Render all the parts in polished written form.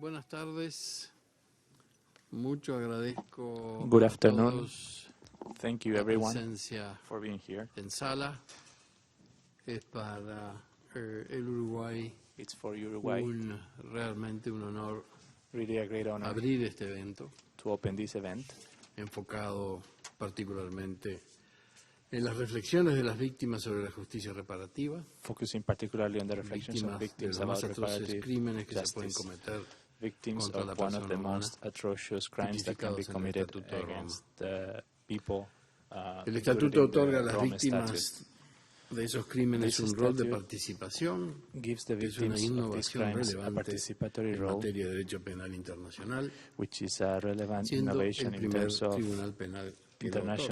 Buenas tardes. Mucho agradezco Good a afternoon. todos Thank you, la everyone, presencia for being here. en sala. Es para el Uruguay It's for Uruguay realmente un honor really a great honor abrir este evento, to open this event, enfocado particularmente en las reflexiones de las víctimas sobre la justicia reparativa, focusing particularly on the reflections of víctimas de victims los más about atroces reparative crímenes que se pueden justice, cometer victims contra la of one of persona the humana, most atrocious crimes that can be tipificados en el committed Estatuto de Roma. against the people. El Included Estatuto in the otorga a las Rome víctimas Statute. de esos crímenes This un rol de statute participación, gives the que es una victims of these innovación crimes a relevante participatory en role, materia de derecho penal internacional, which is a relevant siendo innovation el in primer terms of tribunal penal que lo otorga. Es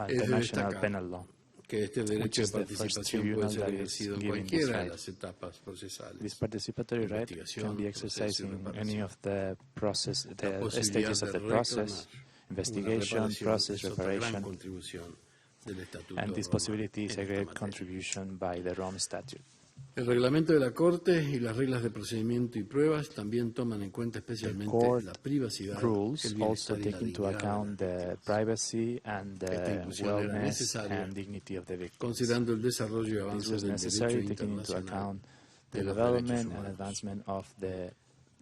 de international destacar penal law. que este Which derecho de is the first participación puede tribunal ser that is ejercido en giving this cualquiera de right. las etapas procesales. This participatory right can be exercised in any of the process, the stages of the process, investigation, process, reparation, and this possibility is a great contribution by the Rome Statute. El reglamento de la Corte y las reglas de procedimiento y pruebas también toman en cuenta especialmente la privacidad, Rules el also bienestar y la take into dignidad account de las the víctimas. privacy and Esta the inclusión era wellness necesaria, and dignity of the victims. considerando el desarrollo y This avance was del derecho necessary, taking into internacional account the de los derechos development and humanos, advancement of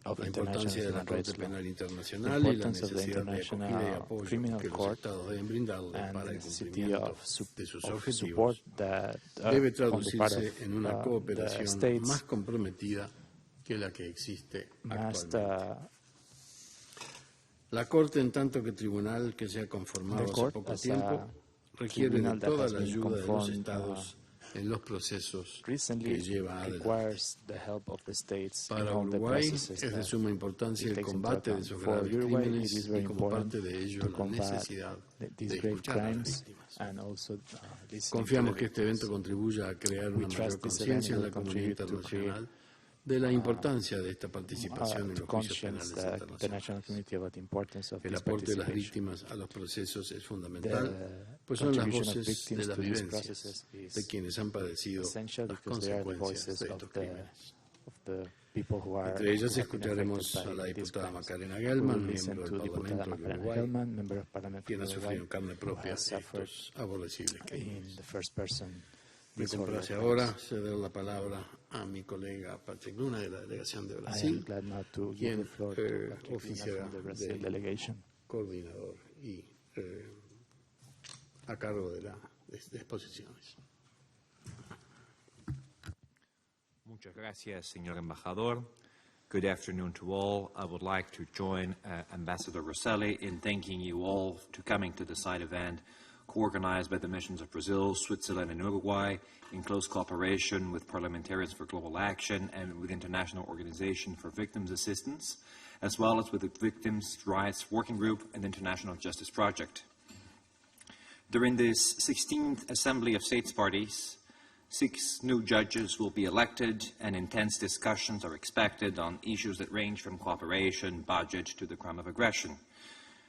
la international importancia de la human Corte rights law, Penal the Internacional y la importance of the necesidad de acogida y International apoyo Criminal que los Court, Estados deben brindarle and para the el necessity cumplimiento of de sus support objetivos that debe on the part traducirse of en una the cooperación states más comprometida que la que existe must actualmente. La Corte, en tanto que tribunal que se ha conformado hace poco tiempo, requiere de toda la ayuda de los Estados en los procesos que lleva adelante. requires the help of the states in Para all the Uruguay processes es de that suma importancia it el takes into combate de account. esos For graves Uruguay, it crímenes is y very como parte important de ello to la combat necesidad these de great escuchar a las crimes víctimas. and also Confiamos que este evento contribuya a crear una mayor conciencia en la comunidad internacional de la importancia de esta participación en los juicios penales internacionales. El aporte de las víctimas a los procesos es fundamental, pues son las voces de las vivencias de quienes han padecido las consecuencias de estos crímenes. Entre ellas escucharemos a la diputada Macarena Gelman, miembro del Parlamento de Uruguay, quien ha sufrido en carne propia estos aborrecibles crímenes. Me complace ahora ceder la palabra a mi colega Patrick Luna de la delegación de Brasil, quien oficiará de coordinador y a cargo de las exposiciones. Muchas gracias, señor embajador. Good afternoon to all. I would like to join Ambassador Rosselli in thanking you all for coming to the side event co-organized by the missions of Brazil, Switzerland, and Uruguay in close cooperation with Parliamentarians for Global Action and with International Organization for Victims Assistance, as well as with the Victims' Rights Working Group and the International Justice Project. During this 16th Assembly of States Parties, 6 new judges will be elected, and intense discussions are expected on issues that range from cooperation, budget, to the crime of aggression.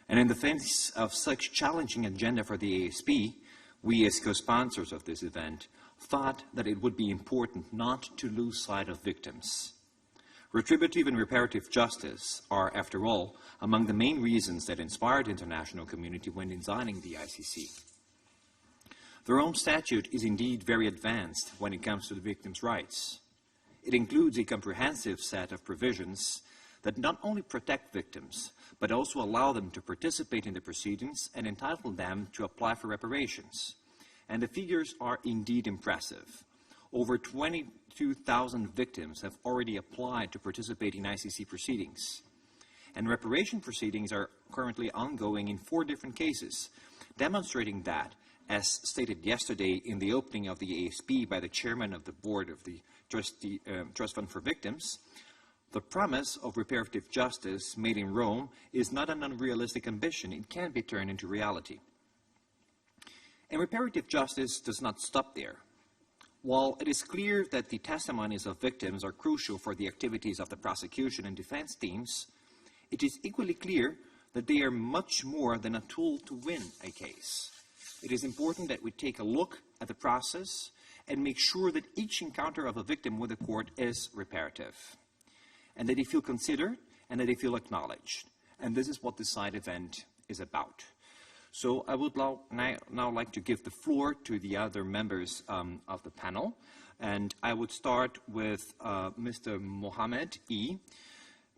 And in the face of such challenging agenda for the ASP, we as co-sponsors of this event thought that it would be important not to lose sight of victims. Retributive and reparative justice are, after all, among the main reasons that inspired the international community when designing the ICC. The Rome Statute is indeed very advanced when it comes to the victims' rights. It includes a comprehensive set of provisions that not only protect victims, but also allow them to participate in the proceedings and entitle them to apply for reparations. And the figures are indeed impressive. Over 22,000 victims have already applied to participate in ICC proceedings. And reparation proceedings are currently ongoing in 4 different cases, demonstrating that, as stated yesterday in the opening of the ASP by the chairman of the board of the Trust Fund for Victims, the promise of reparative justice made in Rome is not an unrealistic ambition. It can be turned into reality. And reparative justice does not stop there. While it is clear that the testimonies of victims are crucial for the activities of the prosecution and defense teams, it is equally clear that they are much more than a tool to win a case. It is important that we take a look at the process and make sure that each encounter of a victim with the court is reparative. and that they feel considered, and that they feel acknowledged. And this is what the side event is about. So I would now like to give the floor to the other members of the panel. And I would start with Mr. Mohammed E.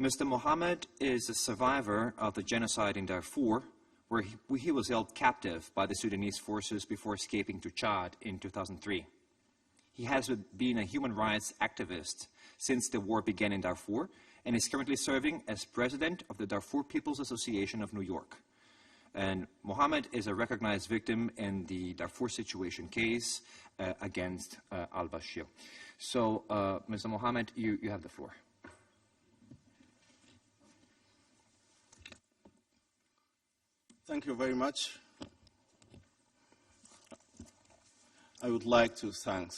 Mr. Mohammed is a survivor of the genocide in Darfur, where he was held captive by the Sudanese forces before escaping to Chad in 2003. He has been a human rights activist since the war began in Darfur, and is currently serving as president of the Darfur People's Association of New York. And Mohammed is a recognized victim in the Darfur situation case against al-Bashir. So, Mr. Mohammed, you have the floor. Thank you very much. I would like to thank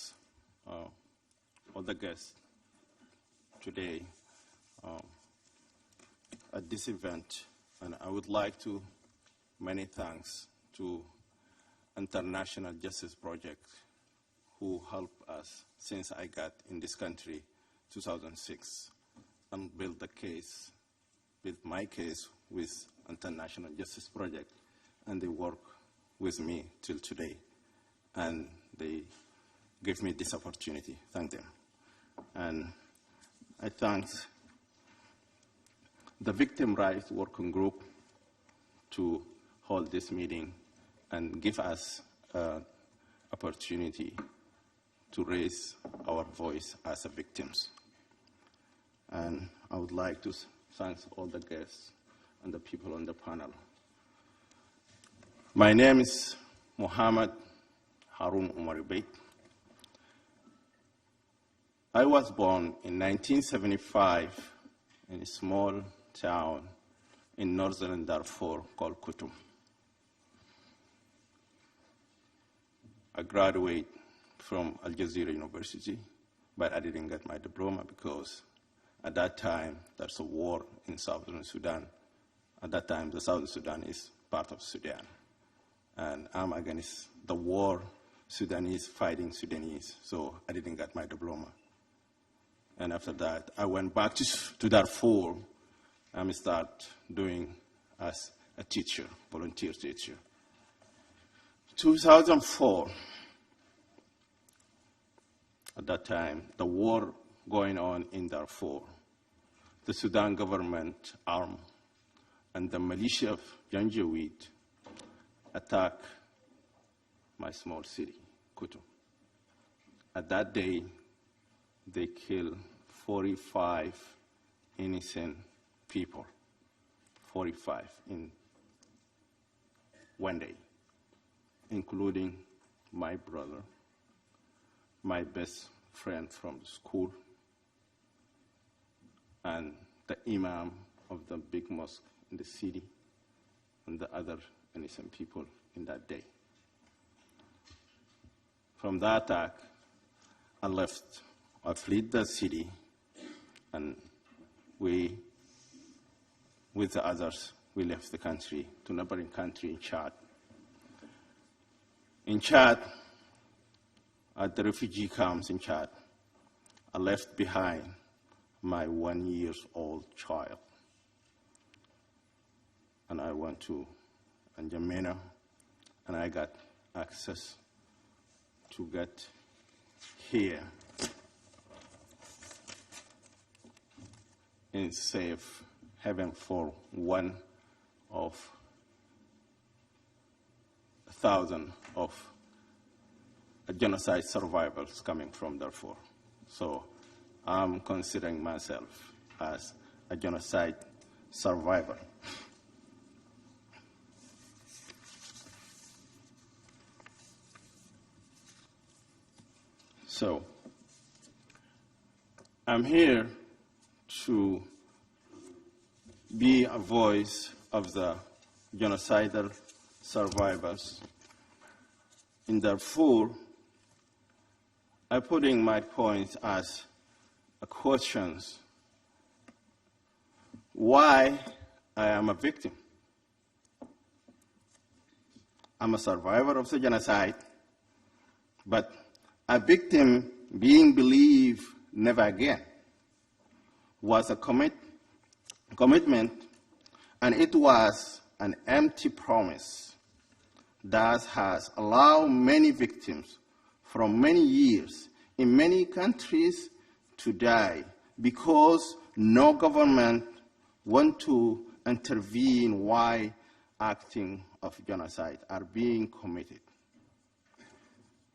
all the guests today at this event, and I would like to many thanks to International Justice Project, who helped us since I got in this country 2006 and built my case with International Justice Project, and they work with me till today, and they gave me this opportunity. Thank them. And I thank the Victim Rights Working Group to hold this meeting and give us an opportunity to raise our voice as victims. And I would like to thank all the guests and the people on the panel. My name is Mohammed Harun Umar Bey. I was born in 1975 in a small town in northern Darfur called Kutum. I graduated from Al Jazeera University, but I didn't get my diploma because at that time there's a war in southern Sudan. At that time, the Southern Sudan is part of Sudan. And I'm against the war, Sudanese fighting Sudanese, so I didn't get my diploma. And after that, I went back to Darfur and started doing as a teacher, volunteer teacher. 2004, at that time, the war going on in Darfur, the Sudan government armed and the militia of Janjaweed attacked my small city, Kutum. At that day, they killed 45 innocent people, 45 in one day, including my brother, my best friend from school, and the imam of the big mosque in the city, and the other innocent people in that day. From that attack, I fled the city, and we, with the others, we left the country to neighboring country in Chad. In Chad, at the refugee camps in Chad, I left behind my 1-year-old child. And I went to N'Djamena, and I got access to get here in safe haven for one of 1,000 of genocide survivors coming from Darfur. So I'm considering myself as a genocide survivor. So I'm here to be a voice of the genocidal survivors. In Darfur, I'm putting my points as questions. Why I am a victim? I'm a survivor of the genocide, but a victim being believed never again. was a commitment, and it was an empty promise that has allowed many victims from many years in many countries to die because no government want to intervene while acting of genocide are being committed.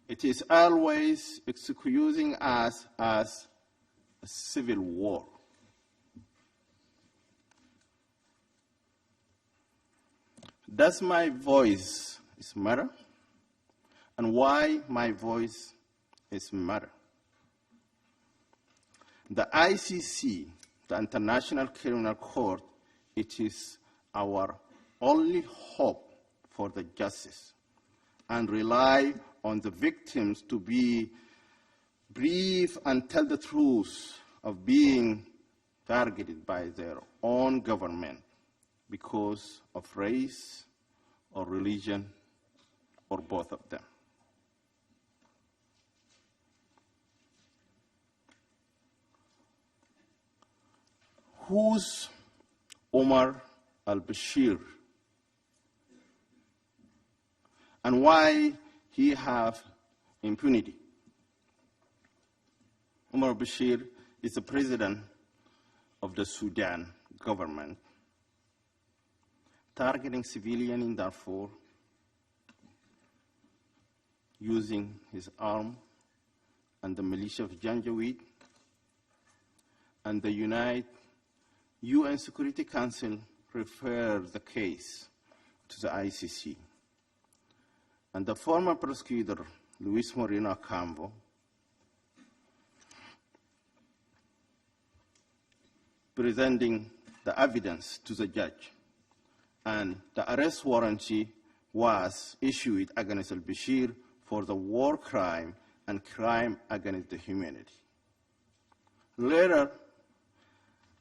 It is always excusing us as a civil war. Does my voice matter? And why my voice matter? The ICC, the International Criminal Court, it is our only hope for the justice, and rely on the victims to be brief and tell the truth of being targeted by their own government because of race or religion or both of them. Who's Omar al-Bashir, and why he have impunity? Omar al-Bashir is the president of the Sudan government, targeting civilians in Darfur, using his arm and the militia of Janjaweed, and the UN Security Council referred the case to the ICC. And the former prosecutor, Luis Moreno Ocampo, presenting the evidence to the judge, and the arrest warrant was issued against al-Bashir for the war crime and crime against the humanity. Later,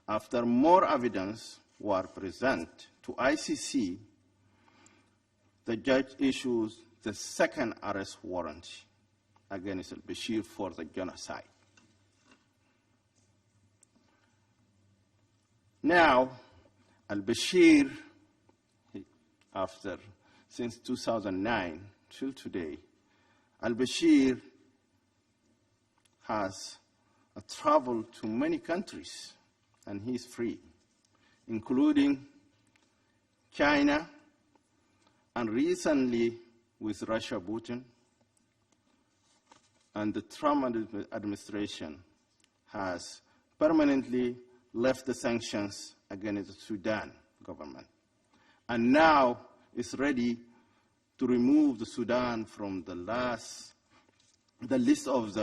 after more evidence was presented to ICC, the judge issues the second arrest warrant against al-Bashir for the genocide. Now, al-Bashir, since 2009 till today, al-Bashir has traveled to many countries, and he's free, including China, and recently with Russia, Putin, and the Trump administration has permanently left the sanctions against the Sudan government, and now is ready to remove the Sudan from the list of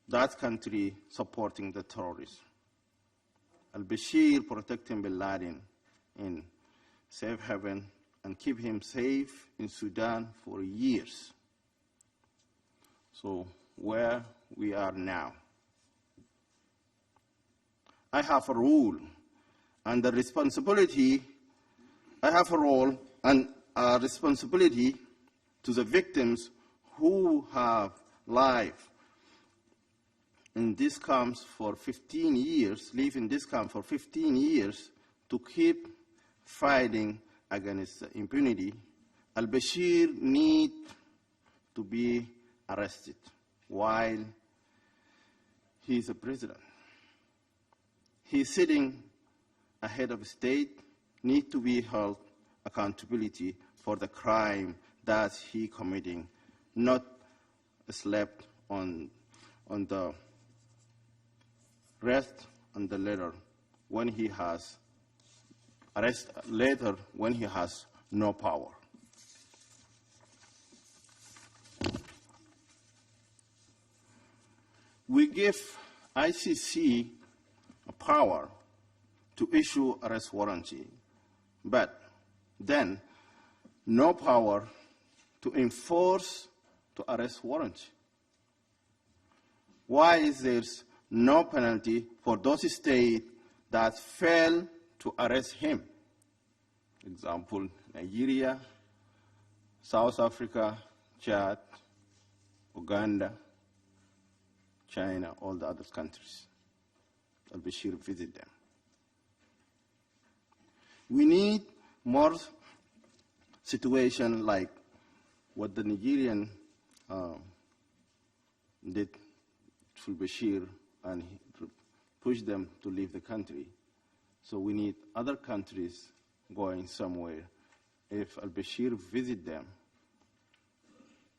that country supporting the terrorists. Al-Bashir protecting bin Laden in safe haven and keep him safe in Sudan for years. So where we are now, I have a role and the responsibility. I have a role and a responsibility to the victims who have lived in this camp for 15 years, live in this camp for 15 years, to keep fighting against impunity. Al-Bashir needs to be arrested while he is a president. He is sitting ahead of state, needs to be held accountability for the crime that he committing, not slept on the rest and the later when he has later when he has no power. We give ICC a power to issue arrest warrant, but then no power to enforce the arrest warrant. Why is there no penalty for those states that fail to arrest him? Example, Nigeria, South Africa, Chad, Uganda, China, all the other countries. al-Bashir visit them. We need more situation like what the Nigerian did to Bashir and push them to leave the country. So we need other countries going somewhere. If al-Bashir visit them,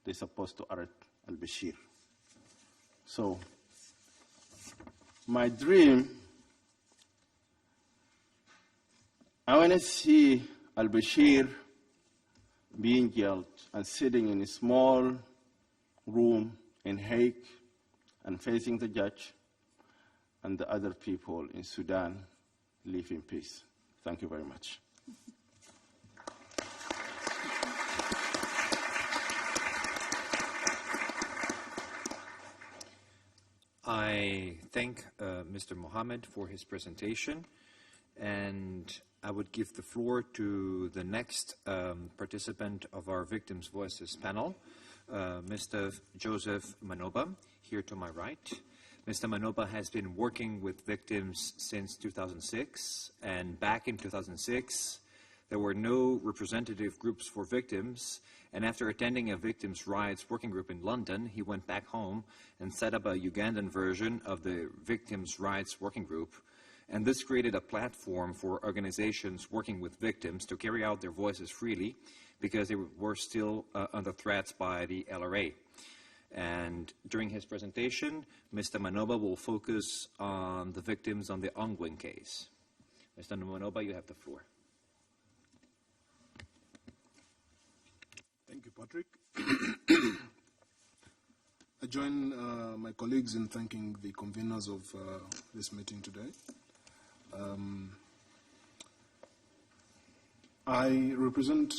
they're supposed to arrest al-Bashir. So my dream, I want to see al-Bashir being jailed and sitting in a small room in Hague and facing the judge, and the other people in Sudan live in peace. Thank you very much. I thank Mr. Mohammed for his presentation, and I would give the floor to the next participant of our Victims' Voices panel, Mr. Joseph Manoba, here to my right. Mr. Manoba has been working with victims since 2006, and back in 2006, there were no representative groups for victims, and after attending a victims' rights working group in London, he went back home and set up a Ugandan version of the victims' rights working group, and this created a platform for organizations working with victims to carry out their voices freely because they were still under threats by the LRA. And during his presentation, Mr. Manoba will focus on the victims on the Ongwen case. Mr. Manoba, you have the floor. Thank you, Patrick. I join my colleagues in thanking the conveners of this meeting today. I represent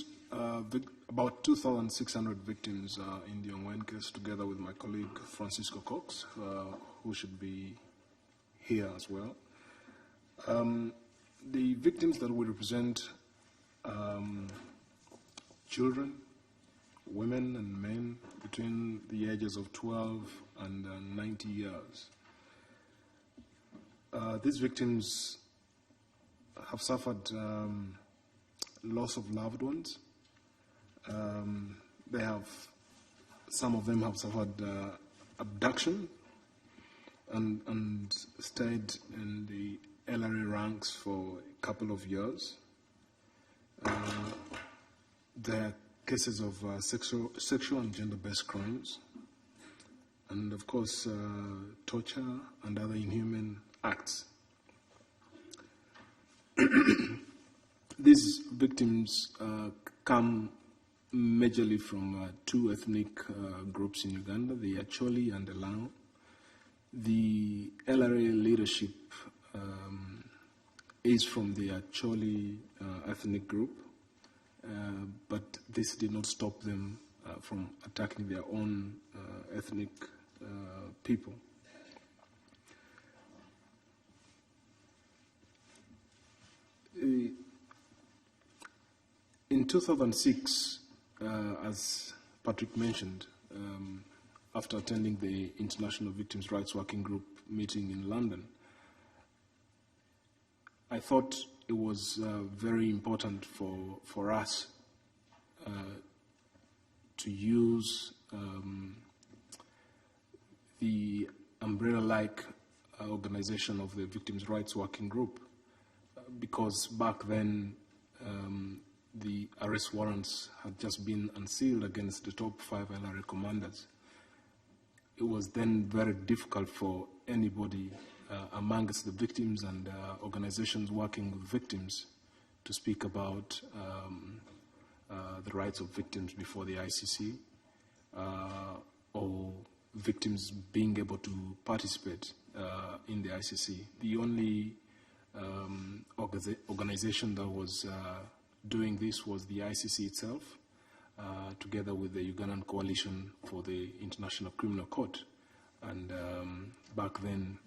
about 2,600 victims in the Ongwen case, together with my colleague Francisco Cox, who should be here as well. The victims that we represent, children, women and men between the ages of 12 and 90 years. These victims have suffered loss of loved ones. Some of them have suffered abduction and stayed in the LRA ranks for a couple of years. There are cases of sexual and gender-based crimes, and of course torture and other inhuman acts. These victims come majorly from two ethnic groups in Uganda, the Acholi and the Lao. The LRA leadership is from the Acholi ethnic group, but this did not stop them from attacking their own ethnic people. In 2006, as Patrick mentioned, after attending the International Victims' Rights Working Group meeting in London, I thought it was very important for us to use the umbrella-like organization of the Victims' Rights Working Group, because back then the arrest warrants had just been unsealed against the top 5 LRA commanders. It was then very difficult for anybody amongst the victims and organizations working with victims to speak about the rights of victims before the ICC, or victims being able to participate in the ICC. The only organization that was doing this was the ICC itself, together with the Ugandan Coalition for the International Criminal Court. And back then,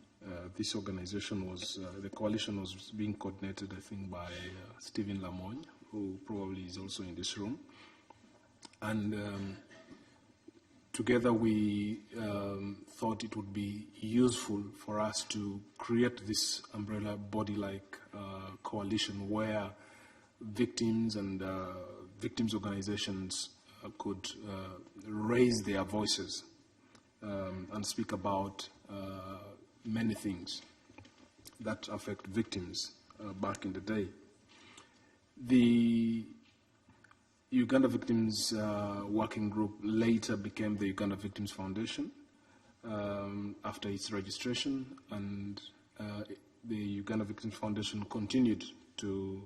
this organization was, the coalition was being coordinated, I think, by Stephen Lamogne, who probably is also in this room. And together we thought it would be useful for us to create this umbrella body-like coalition where victims and victims' organizations could raise their voices and speak about many things that affect victims back in the day. The Uganda Victims Working Group later became the Uganda Victims Foundation after its registration, and the Uganda Victims Foundation continued to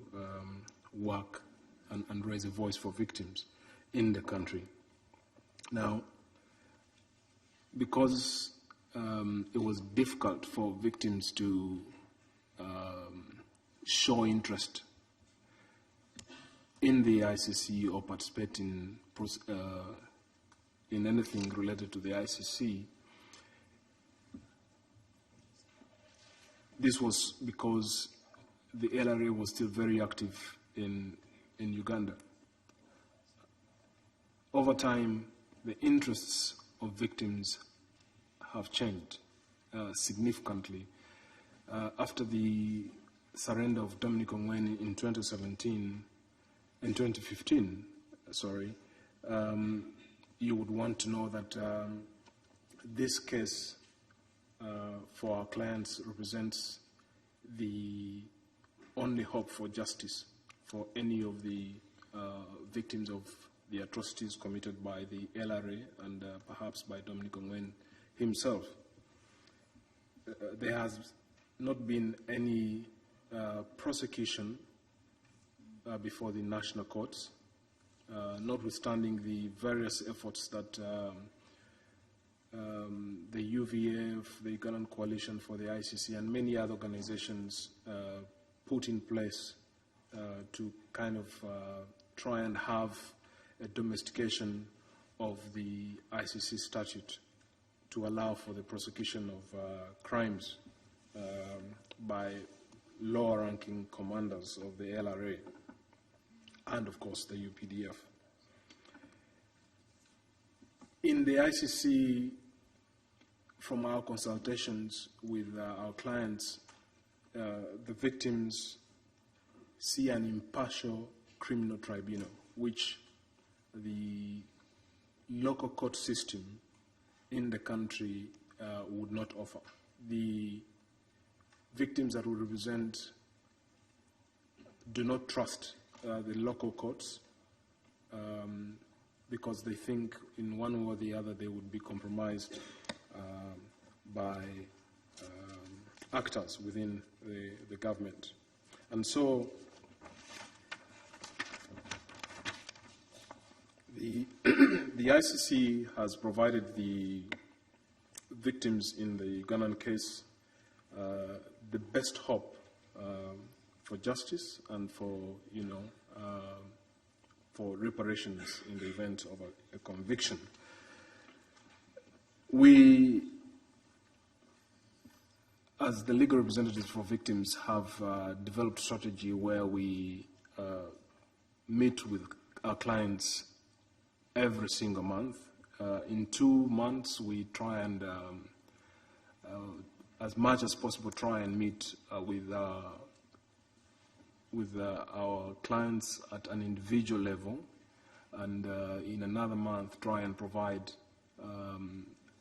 work and raise a voice for victims in the country. Now, because it was difficult for victims to show interest in the ICC or participate in anything related to the ICC, this was because the LRA was still very active in Uganda. Over time, the interests of victims have changed significantly. After the surrender of Dominic Ongwen in 2015, you would want to know that this case for our clients represents the only hope for justice for any of the victims of the atrocities committed by the LRA and perhaps by Dominic Ongwen himself. There has not been any prosecution before the national courts, notwithstanding the various efforts that the UVF, the Ugandan Coalition for the ICC, and many other organizations put in place to kind of try and have a domestication of the ICC statute to allow for the prosecution of crimes by lower-ranking commanders of the LRA and, of course, the UPDF. In the ICC, from our consultations with our clients, the victims see an impartial criminal tribunal, which the local court system in the country would not offer. The victims that we represent do not trust the local courts because they think in one way or the other they would be compromised by actors within the government. And so the ICC has provided the victims in the Ugandan case the best hope for justice and for, for reparations in the event of a conviction. We, as the legal representatives for victims, have developed a strategy where we meet with our clients every single month. In 2 months, we try and, as much as possible, try and meet with our clients at an individual level, and in another month, try and provide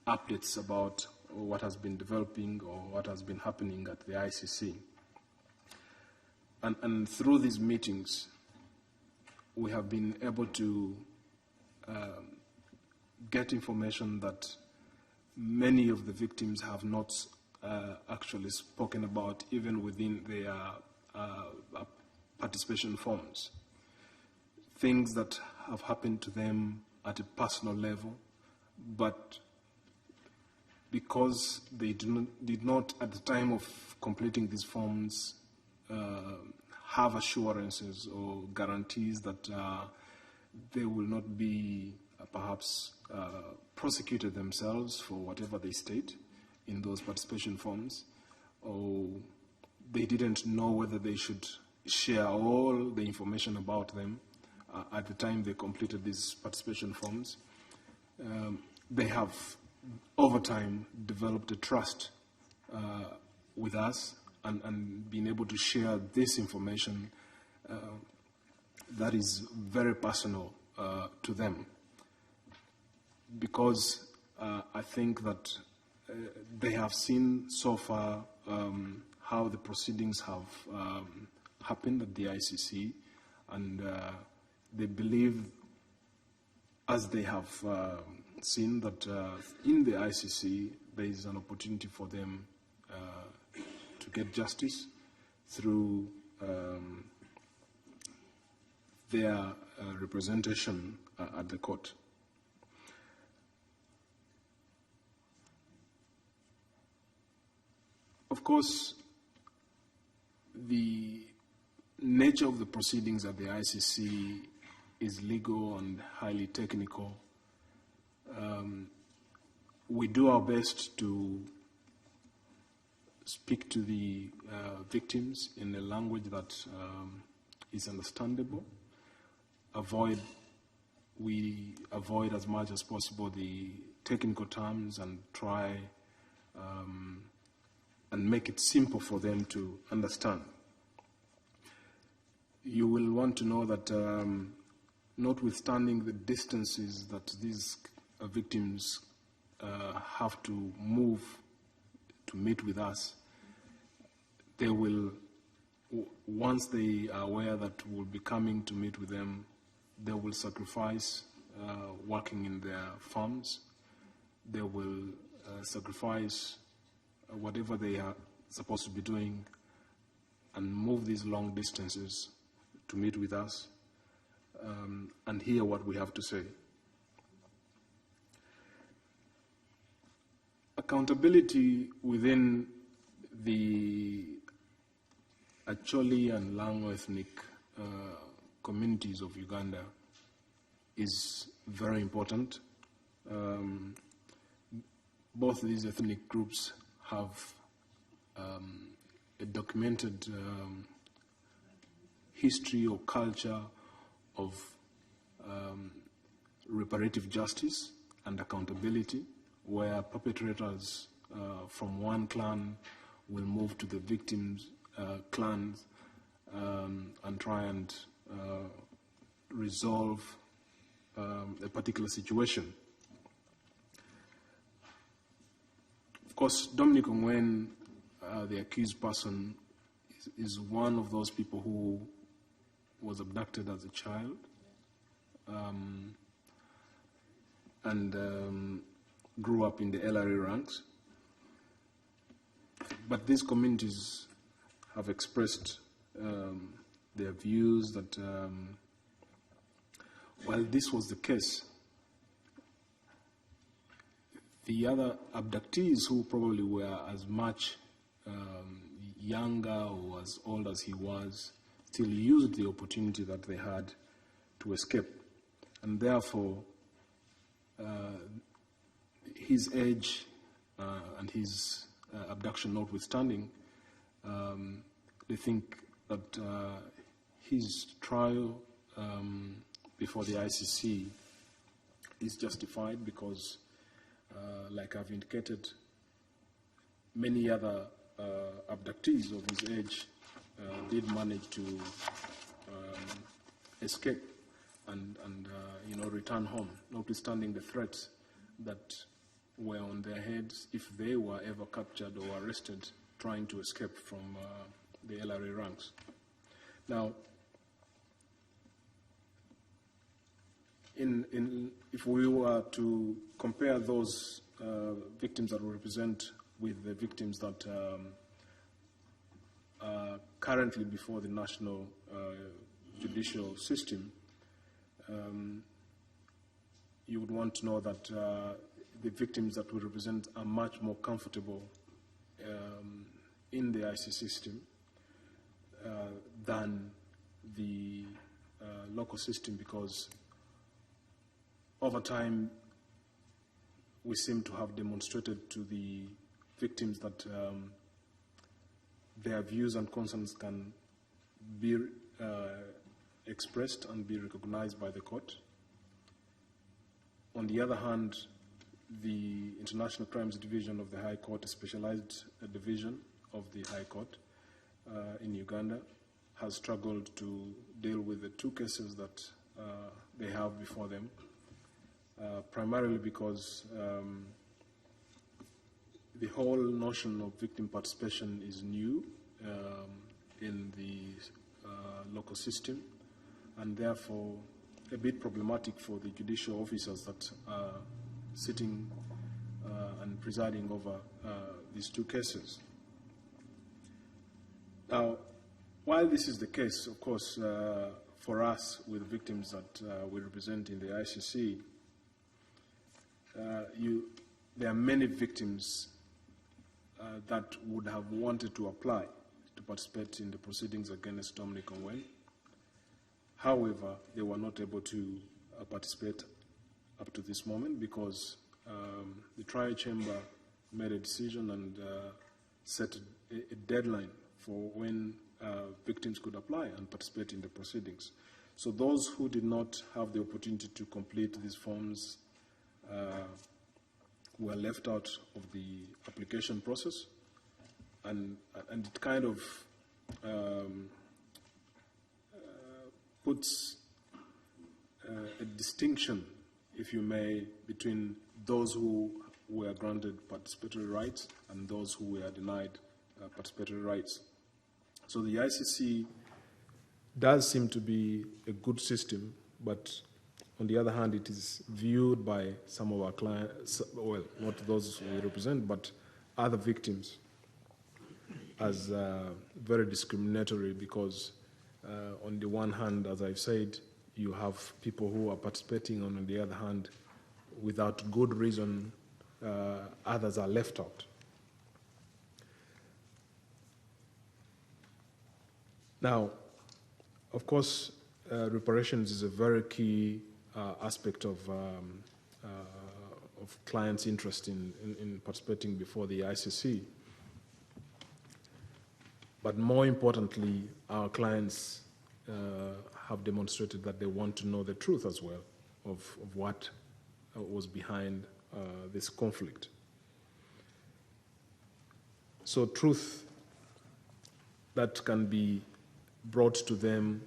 updates about what has been developing or what has been happening at the ICC. And through these meetings, we have been able to get information that many of the victims have not actually spoken about, even within their participation forms. Things that have happened to them at a personal level, but because they did not at the time of completing these forms have assurances or guarantees that they will not be perhaps prosecuted themselves for whatever they state in those participation forms, or they didn't know whether they should share all the information about them at the time they completed these participation forms. they have, over time, developed a trust with us and been able to share this information that is very personal to them. Because I think that they have seen so far how the proceedings have happened at the ICC, and they believe, as they have seen, that in the ICC there is an opportunity for them to get justice through their representation at the court. Of course, the nature of the proceedings at the ICC is legal and highly technical. We do our best to speak to the victims in a language that is understandable. We avoid as much as possible the technical terms and try and make it simple for them to understand. You will want to know that notwithstanding the distances that these victims have to move to meet with us, they will, once they are aware that we'll be coming to meet with them, they will sacrifice working in their farms. They will sacrifice whatever they are supposed to be doing and move these long distances to meet with us and hear what we have to say. Accountability within the Acholi and Lango ethnic communities of Uganda is very important. Both these ethnic groups have a documented history or culture of reparative justice and accountability, where perpetrators from one clan will move to the victims' clans and try and resolve a particular situation. Of course, Dominic Ongwen, the accused person, is one of those people who was abducted as a child and grew up in the LRA ranks. But these communities have expressed their views that while this was the case, the other abductees, who probably were as much younger or as old as he was, still used the opportunity that they had to escape. And therefore, his age and his abduction notwithstanding, they think that his trial before the ICC is justified because, like I've indicated, many other abductees of his age did manage to escape and return home, notwithstanding the threats that were on their heads if they were ever captured or arrested trying to escape from the LRA ranks. Now, if we were to compare those victims that we represent with the victims that are currently before the national judicial system, you would want to know that the victims that we represent are much more comfortable in the ICC system than the local system, because over time we seem to have demonstrated to the victims that their views and concerns can be expressed and be recognized by the court. On the other hand, the International Crimes Division of the High Court, a specialized division of the High Court in Uganda, has struggled to deal with the two cases that they have before them, primarily because the whole notion of victim participation is new in the local system, and therefore a bit problematic for the judicial officers that are sitting and presiding over these two cases. Now, while this is the case, of course, for us with victims that we represent in the ICC, there are many victims that would have wanted to apply to participate in the proceedings against Dominic Ongwen. However, they were not able to participate up to this moment because the trial chamber made a decision and set a deadline for when victims could apply and participate in the proceedings. So those who did not have the opportunity to complete these forms were left out of the application process, and it kind of puts a distinction, if you may, between those who were granted participatory rights and those who were denied participatory rights. So the ICC does seem to be a good system, but on the other hand, it is viewed by some of our clients, well, not those we represent, but other victims, as very discriminatory because on the one hand, as I've said, you have people who are participating, and on the other hand, without good reason, others are left out. Now, of course, reparations is a very key aspect of clients' interest in participating before the ICC. But more importantly, our clients have demonstrated that they want to know the truth as well of what was behind this conflict. So truth that can be brought to them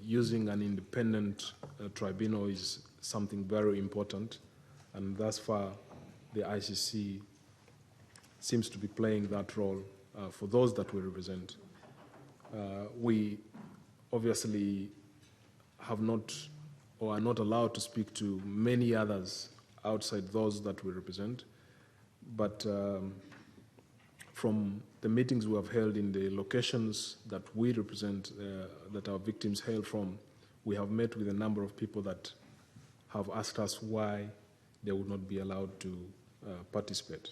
using an independent tribunal is something very important, and thus far the ICC seems to be playing that role for those that we represent. We obviously have not or are not allowed to speak to many others outside those that we represent, but from the meetings we have held in the locations that we represent, that our victims hail from, we have met with a number of people that have asked us why they would not be allowed to participate.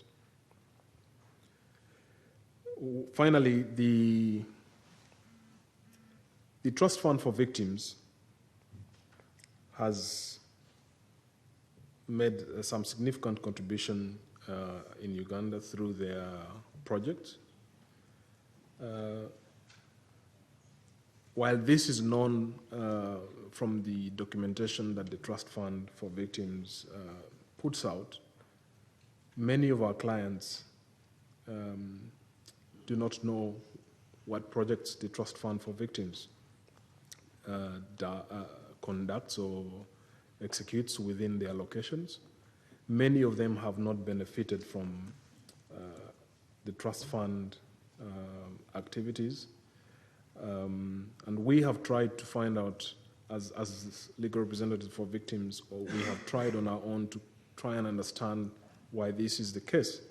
Finally, the Trust Fund for Victims has made some significant contribution in Uganda through their project. While this is known from the documentation that the Trust Fund for Victims puts out, many of our clients do not know what projects the Trust Fund for Victims conducts or executes within their locations. Many of them have not benefited from the Trust Fund activities. And we have tried to find out, as legal representatives for victims, or we have tried on our own to try and understand why this is the case.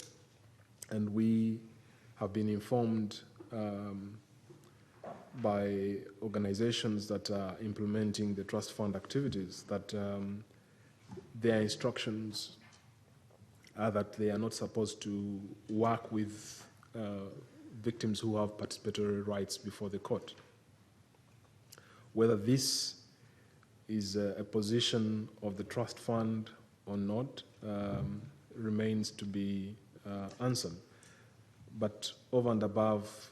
And we have been informed by organizations that are implementing the Trust Fund activities that their instructions are that they are not supposed to work with victims who have participatory rights before the court. Whether this is a position of the Trust Fund or not remains to be answered. But over and above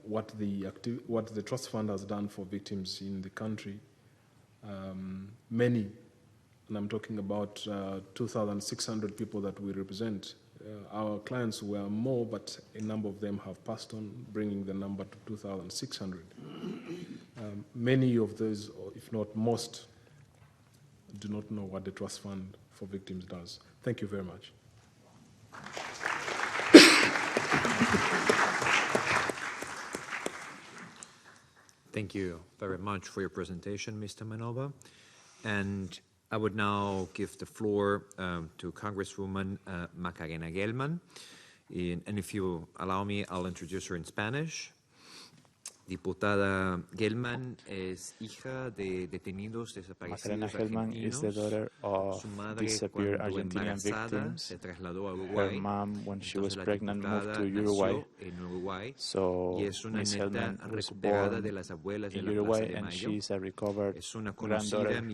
what the Trust Fund has done for victims in the country, many and I'm talking about 2,600 people that we represent. Our clients were more, but a number of them have passed on, bringing the number to 2,600. Many of those, or if not most, do not know what the Trust Fund for Victims does. Thank you very much. Thank you very much for your presentation, Mr. Manova. And I would now give the floor to Congresswoman Macarena Gelman. And if you allow me, I'll introduce her in Spanish. Diputada Gelman es hija de detenidos desaparecidos argentinos. Su madre, cuando embarazada, se trasladó a Uruguay. Her mom, when she was pregnant, moved to Uruguay. En Uruguay. So y es una Miss neta Hellman was recuperada born de las abuelas de in la Uruguay, Plaza de and Mayo. she's a recovered Es una conocida granddaughter from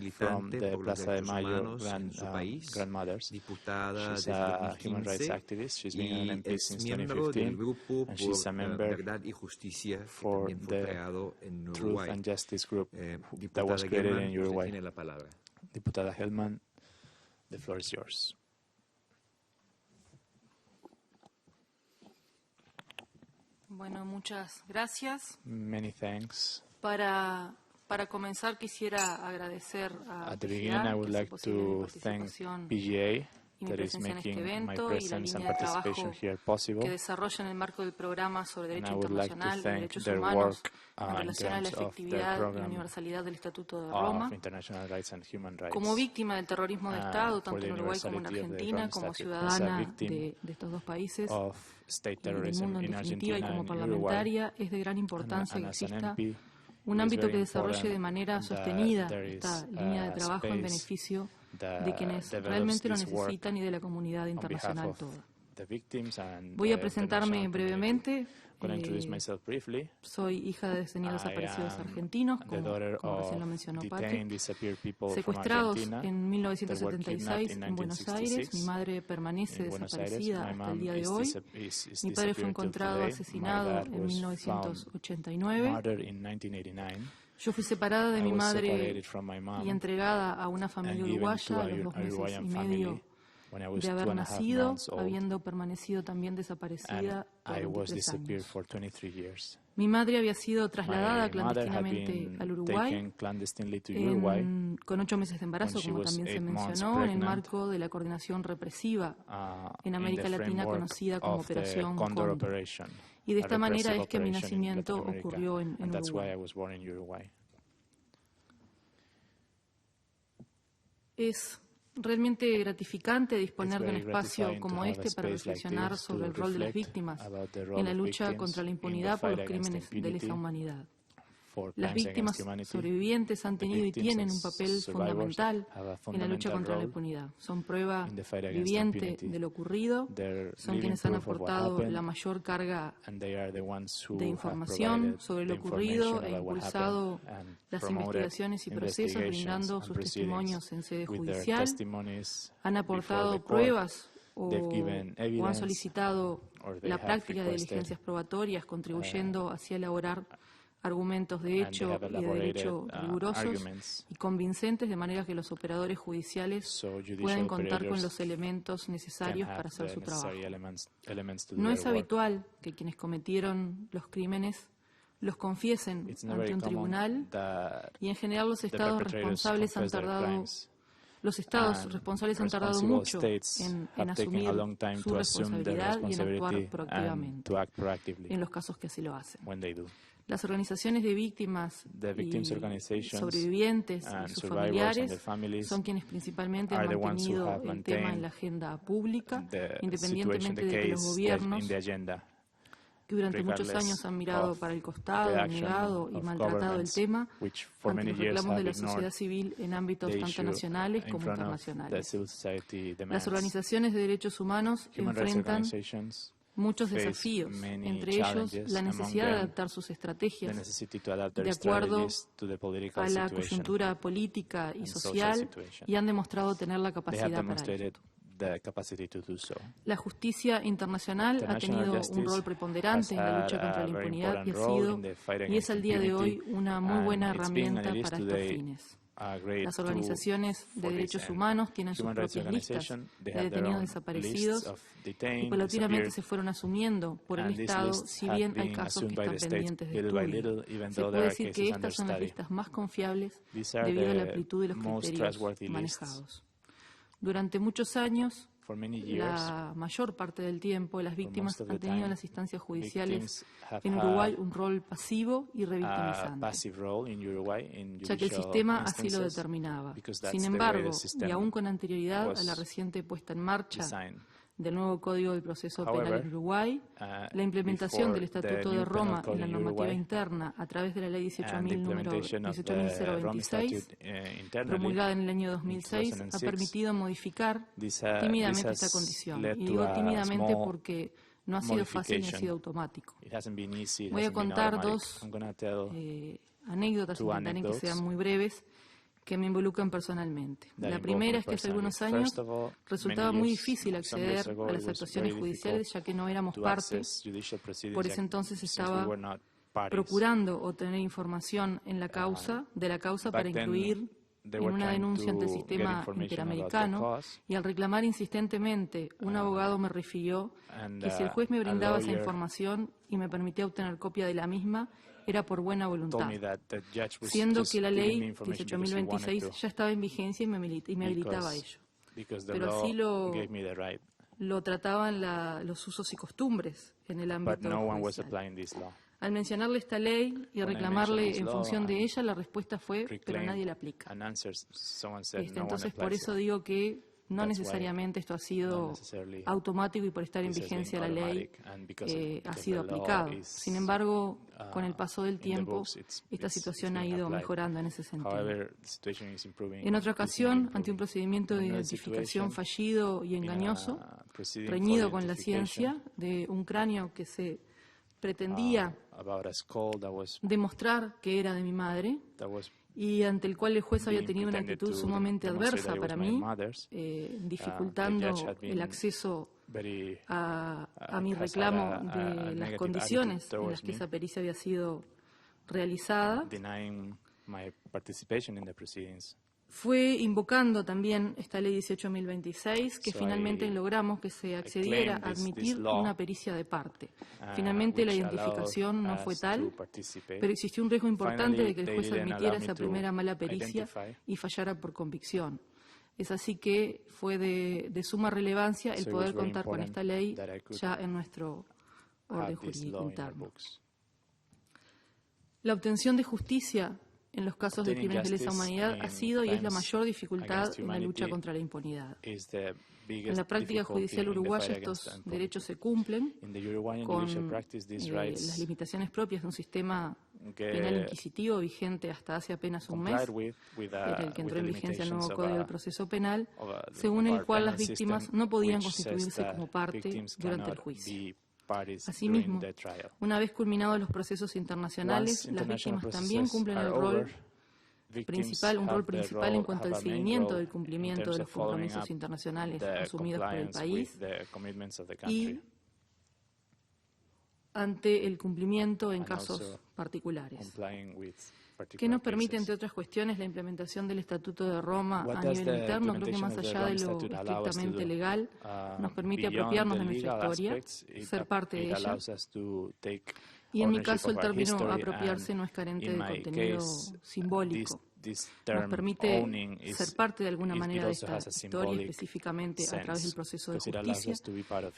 militante the por los Plaza de derechos Mayo humanos en su país. grandmothers. Diputada She's desde a human rights 2015 activist. She's been an y MP es since miembro del 2015, grupo and she's a por member Verdad y Justicia que for también fue the creado en Truth Uruguay. and Justice Group that Diputada was created Gelman, in Uruguay. tiene la palabra. Diputada Hellman, the floor is yours. Bueno, muchas gracias. Many thanks. Para comenzar quisiera agradecer a At the beginning, I would like to thank PGA y mi that is presencia en este making my evento y la presence and línea de participation trabajo here possible. que desarrolla en el marco del programa sobre And I Derecho would like to Internacional y thank Derechos their Humanos work en in relación a la terms of their efectividad y program universalidad del Estatuto de Roma. of international rights and human rights. Como víctima del terrorismo de Estado, for tanto the en Uruguay como en universality of the Argentina, Rome como Statute, as a ciudadana victim de estos dos países of state y del terrorism mundo en in definitiva y Argentina como and Uruguay, parlamentaria, es de gran importancia que and as an exista MP, un it is ámbito very que desarrolle de important manera that sostenida there is esta línea de a trabajo en space beneficio that de quienes develops realmente lo this work necesitan y de la comunidad on behalf internacional of toda. the victims and Voy a the presentarme international community. brevemente. I'm going to introduce myself briefly. Soy hija de detenidos I desaparecidos am argentinos, the como daughter recién lo of mencionó detained, Patrick. disappeared people from Secuestrados Argentina en that were 1976 kidnapped in en Buenos Aires. 1966 Mi madre permanece in Buenos Aires. desaparecida My hasta el mom día de is hoy. is Mi padre fue disappeared till encontrado today. asesinado My dad en was found 1989. murdered in 1989. Yo fui separada de I mi was madre separated from my mom y entregada a una familia and given to uruguaya a a los 2 meses y Uruguayan medio family when I was de haber 2.5 nacido, months old, habiendo permanecido también desaparecida and por I was 23 disappeared años. for 23 years. Mi madre había sido trasladada My mother had clandestinamente been al Uruguay taken clandestinely to Uruguay con 8 meses de embarazo, when she como was también se 8 months mencionó, en el pregnant, marco de la coordinación represiva en in América the Latina framework conocida como of the Operación Condor Cóndor. Operation, Y de a esta manera repressive es que mi operation in nacimiento Latin America, ocurrió en and that's why Uruguay. I was born in Uruguay. Es realmente gratificante disponer de un very espacio gratifying como to have a este para space like reflexionar this sobre to el rol de las reflect víctimas about the role en la of lucha victims contra la in the impunidad por fight los against crímenes de impunity, lesa humanidad. for Las crimes víctimas against humanity. sobrevivientes han The tenido y victims tienen and un papel survivors fundamental have a en la lucha fundamental contra la role impunidad. Son prueba in the fight against viviente impunity. de lo ocurrido, They're son living quienes han proof of what aportado happened, la mayor carga and they are the ones who de have información provided sobre the lo ocurrido information e about what impulsado happened and las promoted investigaciones y procesos, investigations brindando and sus proceedings. testimonios en sede With their judicial, testimonies han before aportado the court, pruebas they've given o han evidence, solicitado or they la have práctica de requested, diligencias probatorias, contribuyendo hacia elaborar argumentos de and they hecho have y de elaborated derecho rigurosos arguments, y convincentes, de manera que los operadores judiciales so judicial puedan contar con operators los elementos necesarios can para have hacer the su trabajo. necessary elements to do No their es work. habitual que quienes cometieron los crímenes los confiesen It's not ante very un common tribunal that y en general los the estados perpetrators responsables han confess their tardado crimes. Los estados And responsables han tardado responsible mucho states en have taken asumir a long time su to assume their responsabilidad y en actuar responsibility and proactivamente to act proactively en los casos que así lo hacen. when they do. Las organizaciones de víctimas The victims' y organizations sobrevivientes and y sus survivors and their familiares families son quienes principalmente are han the ones who mantenido have el tema en la maintained agenda pública, the situation, independientemente the de que los case gobiernos, in the agenda, que durante muchos regardless años han mirado of para el the costado, action negado y of maltratado el governments, tema which for ante many los years reclamos de have la ignored sociedad civil en ámbitos the tanto issue nacionales in como front of the internacionales. civil society demands. Las organizaciones de derechos humanos Human rights enfrentan organizations muchos face desafíos, many entre ellos challenges, la among necesidad de them adaptar sus the estrategias necessity to adapt their de acuerdo strategies to the political a la situation. coyuntura política y and social social situation. y han demostrado tener la They have capacidad para demonstrated esto. the capacity to do so. La justicia internacional ha International tenido un justice rol preponderante en la has lucha had contra a la very impunidad y ha important role sido in the fight y against es al día de impunity, hoy una muy and buena it's been, and herramienta it is para estos today, fines. Las organizaciones de derechos humanos tienen sus propias listas de detenidos desaparecidos y paulatinamente se fueron asumiendo por el Estado, si bien hay casos que están pendientes de estudio. Se puede decir que estas son las listas más confiables debido a la amplitud de los criterios manejados. Durante muchos años, la mayor parte del tiempo, las víctimas han tenido en las instancias judiciales en Uruguay un rol pasivo y revictimizante, ya que el sistema así lo determinaba. Sin embargo, y aún con anterioridad a la reciente puesta en marcha del nuevo Código del Proceso Penal en Uruguay, la implementación del Estatuto de Roma en la normativa interna a través de la Ley 18.026, promulgada en el año 2006, ha permitido modificar tímidamente esta condición. Y digo tímidamente porque no ha sido fácil ni ha sido automático. Voy a contar dos anécdotas, intentaré que sean muy breves, que me involucran personalmente. La primera es que hace algunos años resultaba muy difícil acceder a las actuaciones judiciales, ya que no éramos parte. Por ese entonces estaba procurando obtener información de la causa para incluir en una denuncia ante el sistema interamericano, y al reclamar insistentemente, un abogado me refirió que si el juez me brindaba esa información y me permitía obtener copia de la misma, era por buena voluntad, siendo que la ley 18.026 ya estaba en vigencia y me habilitaba a ello. Pero así lo trataban los usos y costumbres en el ámbito judicial. Al mencionarle esta ley y reclamarle en función de ella, la respuesta fue, pero nadie la aplica. Entonces, por eso digo que no necesariamente esto ha sido automático y por estar en vigencia la ley ha sido aplicado. Sin embargo, con el paso del tiempo, esta situación ha ido mejorando en ese sentido. En otra ocasión, ante un procedimiento de identificación fallido y engañoso, reñido con la ciencia, de un cráneo que se pretendía demostrar que era de mi madre, y ante el cual el juez había tenido una actitud sumamente adversa para mí, dificultando el acceso a mi reclamo de las condiciones en las que esa pericia había sido realizada. Fue invocando también esta ley 18.026 que finalmente logramos que se accediera a admitir una pericia de parte. Finalmente la identificación no fue tal, pero existió un riesgo importante de que el juez admitiera esa primera mala pericia y fallara por convicción. Es así que fue de suma relevancia el poder contar con esta ley ya en nuestro orden jurídico interno. La obtención de justicia en los casos de crímenes de lesa humanidad ha sido y es la mayor dificultad en la lucha contra la impunidad. En la práctica judicial uruguaya estos derechos se cumplen con las limitaciones propias de un sistema penal inquisitivo vigente hasta hace apenas un mes, era el que entró en vigencia el nuevo Código del Proceso Penal, según el cual las víctimas no podían constituirse como parte durante el juicio. Asimismo, una vez culminados los procesos internacionales, las víctimas también cumplen el rol principal, un rol principal en cuanto al seguimiento del cumplimiento de los compromisos internacionales asumidos por el país y ante el cumplimiento en casos particulares, que nos permite, entre otras cuestiones, la implementación del Estatuto de Roma a nivel interno. Creo que más allá de lo estrictamente legal, nos permite apropiarnos de nuestra historia, ser parte de ella. Y en mi caso, el término apropiarse no es carente de contenido simbólico. Nos permite ser parte de alguna manera de esta historia, específicamente a través del proceso de justicia.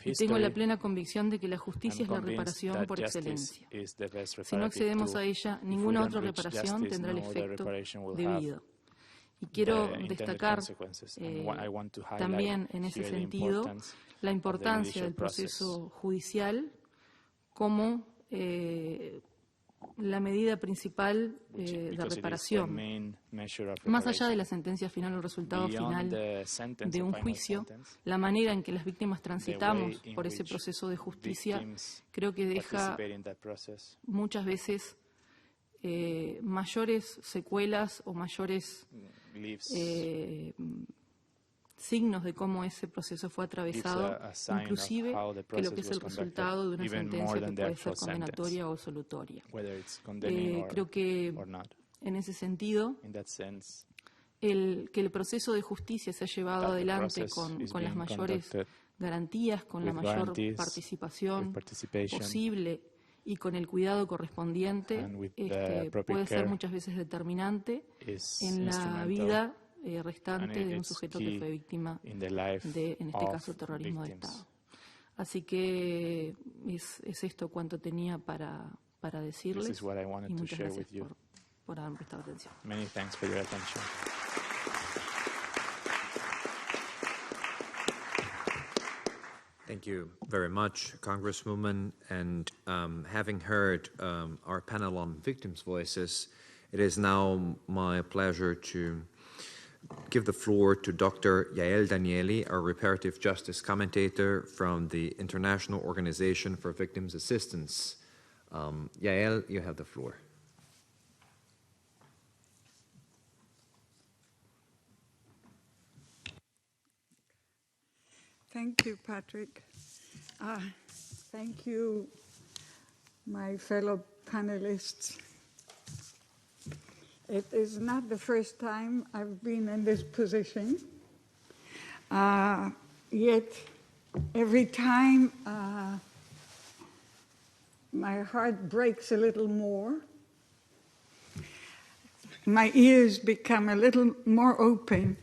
Y tengo la plena convicción de que la justicia es la reparación por excelencia. Si no accedemos a ella, ninguna otra reparación tendrá el efecto debido. Y quiero destacar también en ese sentido la importancia del proceso judicial como la medida principal de reparación. Más allá de la sentencia final o el resultado final de un juicio, la manera en que las víctimas transitamos por ese proceso de justicia creo que deja muchas veces mayores secuelas o mayores signos de cómo ese proceso fue atravesado, inclusive que lo que es el resultado de una sentencia que puede ser condenatoria o absolutoria. Creo que en ese sentido que el proceso de justicia se ha llevado adelante con las mayores garantías, con la mayor participación posible y con el cuidado correspondiente, puede ser muchas veces determinante en la vida restante de un sujeto que fue víctima de, en este caso, terrorismo de Estado. Así que es esto cuanto tenía para decirles, y muchas gracias por haberme prestado atención. Many thanks for your attention. Thank you very much, Congresswoman. And having heard our panel on victims' voices, it is now my pleasure to give the floor to Dr. Yael Danieli, our reparative justice commentator from the International Organization for Victims Assistance. Yael, you have the floor. Thank you, Patrick. Thank you, my fellow panelists. It is not the first time I've been in this position, yet every time my heart breaks a little more, my ears become a little more open,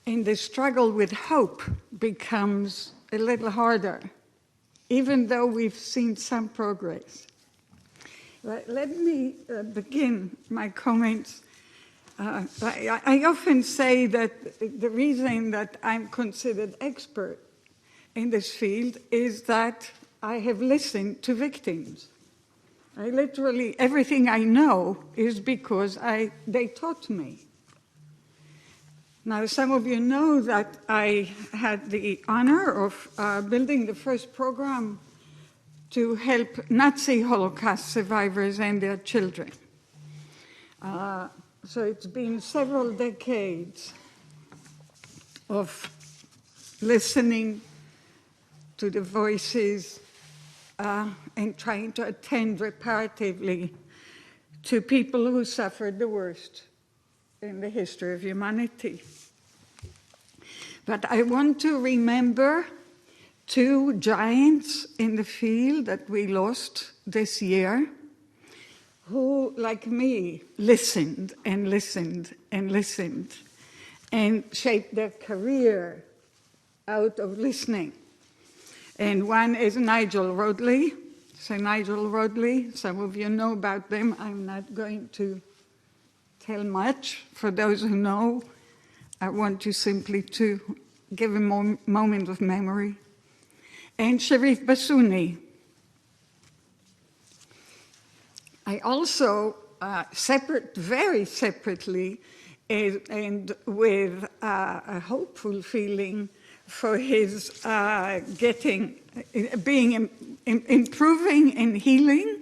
and the struggle with hope becomes a little harder, even though we've seen some progress. But let me begin my comments. I often say that the reason that I'm considered expert in this field is that I have listened to victims. I literally, everything I know is because they taught me. Now, some of you know that I had the honor of building the first program to help Nazi Holocaust survivors and their children. So it's been several decades of listening to the voices and trying to attend reparatively to people who suffered the worst in the history of humanity. But I want to remember two giants in the field that we lost this year who, like me, listened and listened and listened and shaped their career out of listening. And one is Nigel Rodley. So Nigel Rodley, some of you know about them. I'm not going to tell much. For those who know, I want you simply to give a moment of memory. And Sharif Bassouni. I also, very separately, and with a hopeful feeling for his improving and healing,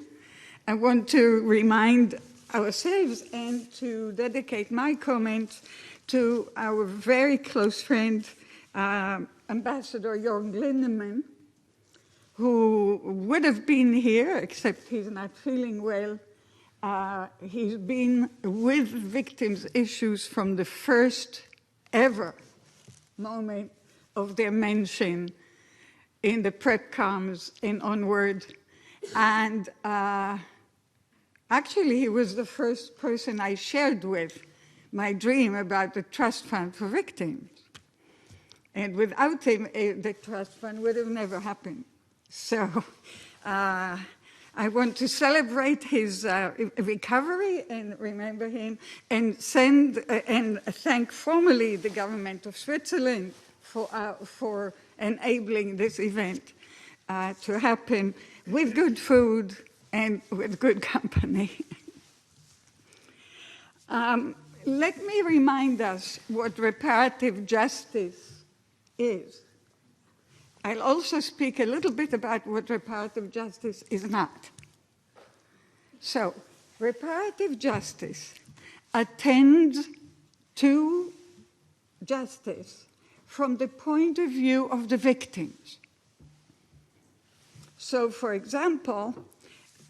I want to remind ourselves and to dedicate my comments to our very close friend, Ambassador Jörg Lindemann, who would have been here, except he's not feeling well. He's been with victims' issues from the first ever moment of their mention in the prep comms and onward. And actually, he was the first person I shared with my dream about the trust fund for victims. And without him, the trust fund would have never happened. So I want to celebrate his recovery and remember him and thank formally the government of Switzerland for enabling this event to happen with good food and with good company. Let me remind us what reparative justice is. I'll also speak a little bit about what reparative justice is not. So, reparative justice attends to justice from the point of view of the victims. So, for example,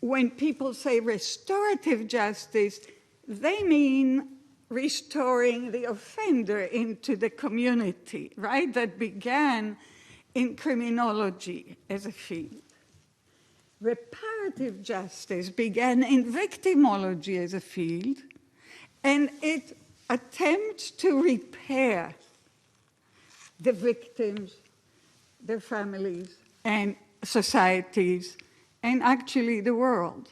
when people say restorative justice, they mean restoring the offender into the community, right? That began in criminology as a field. Reparative justice began in victimology as a field, and it attempts to repair the victims, their families, and societies, and actually the world.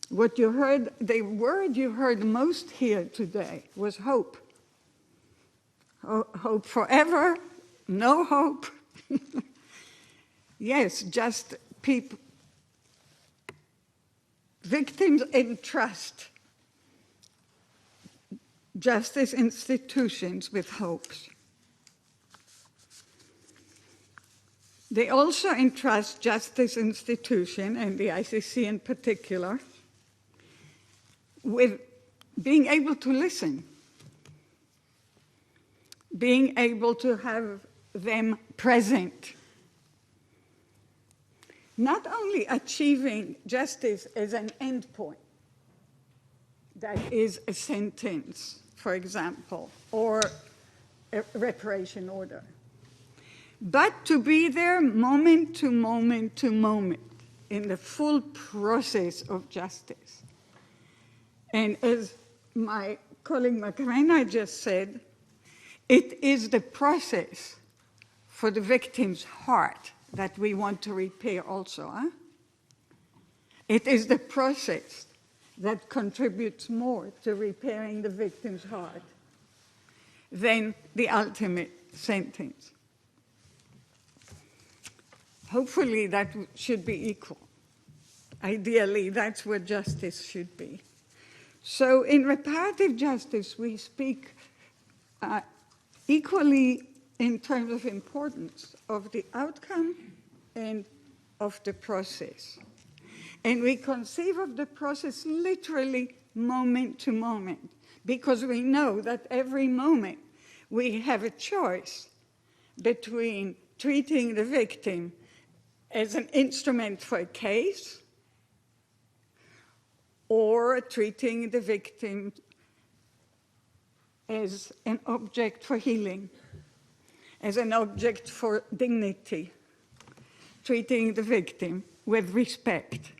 What you heard, the word you heard most here today was hope. Hope forever, no hope. Yes, just people, victims entrust justice institutions with hopes. They also entrust justice institution, and the ICC in particular, with being able to listen, being able to have them present. Not only achieving justice as an endpoint, that is a sentence, for example, or a reparation order, but to be there moment to moment to moment in the full process of justice. And as my colleague Macarena just said, it is the process for the victim's heart that we want to repair also. Huh? It is the process that contributes more to repairing the victim's heart than the ultimate sentence. Hopefully that should be equal. Ideally, that's what justice should be. So in reparative justice, we speak equally in terms of importance of the outcome and of the process. And we conceive of the process literally moment to moment, because we know that every moment we have a choice between treating the victim as an instrument for a case or treating the victim as an object for healing, as an object for dignity, treating the victim with respect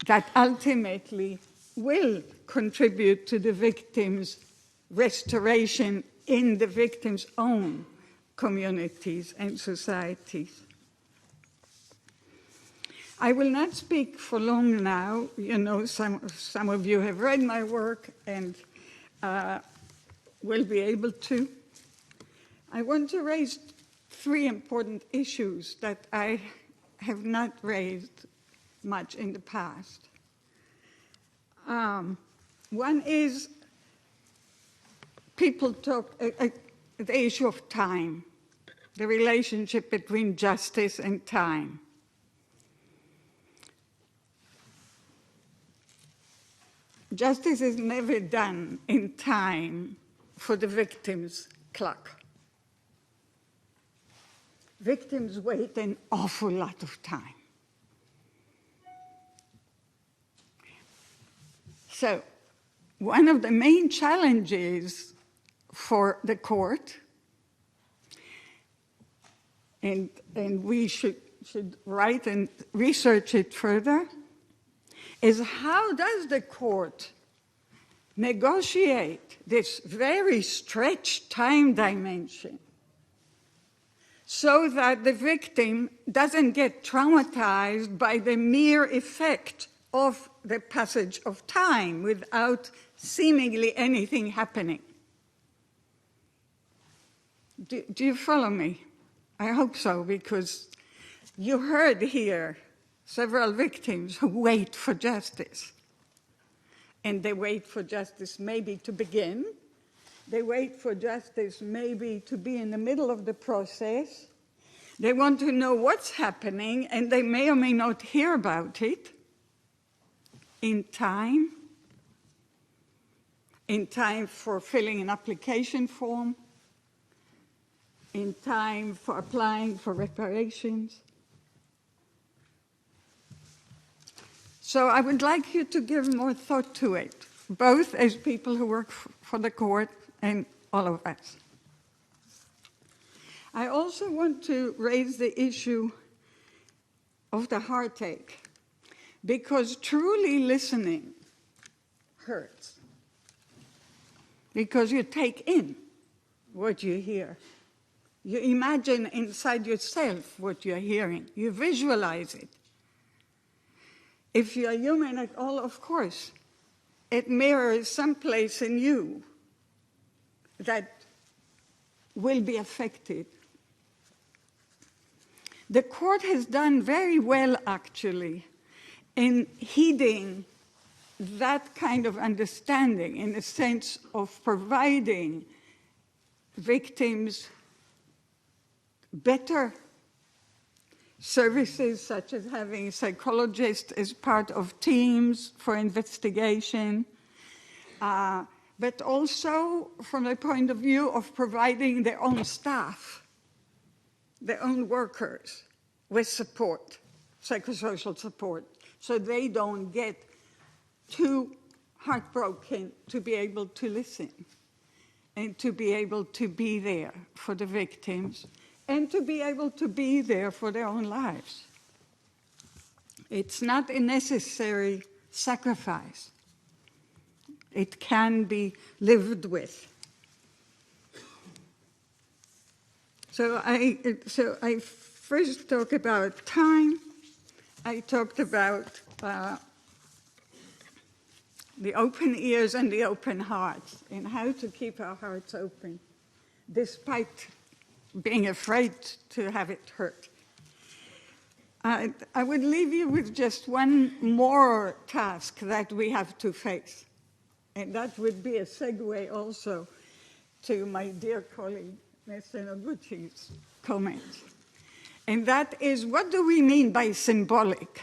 that ultimately will contribute to the victim's restoration in the victim's own communities and societies. I will not speak for long now. You know, some of you have read my work and will be able to. I want to raise three important issues that I have not raised much in the past. One is people talk, the issue of time, the relationship between justice and time. Justice is never done in time for the victim's clock. Victims wait an awful lot of time. So, one of the main challenges for the court, and we should write and research it further, is how does the court negotiate this very stretched time dimension so that the victim doesn't get traumatized by the mere effect of the passage of time without seemingly anything happening. Do you follow me? I hope so, because you heard here several victims who wait for justice. And they wait for justice maybe to begin. They wait for justice maybe to be in the middle of the process. They want to know what's happening, and they may or may not hear about it in time for filling an application form, in time for applying for reparations. So I would like you to give more thought to it, both as people who work for the court and all of us. I also want to raise the issue of the heartache, because truly listening hurts. Because you take in what you hear. You imagine inside yourself what you're hearing. You visualize it. If you're human at all, of course, it mirrors someplace in you that will be affected. The court has done very well, actually, in heeding that kind of understanding in the sense of providing victims better services, such as having psychologists as part of teams for investigation, but also from the point of view of providing their own staff, their own workers with support, psychosocial support, so they don't get too heartbroken to be able to listen and to be able to be there for the victims and to be able to be there for their own lives. It's not a necessary sacrifice. It can be lived with. So I first talk about time. I talked about the open ears and the open hearts, and how to keep our hearts open, despite being afraid to have it hurt. I would leave you with just one more task that we have to face, and that would be a segue also to my dear colleague, Mr. Noguchi's comments. And that is, what do we mean by symbolic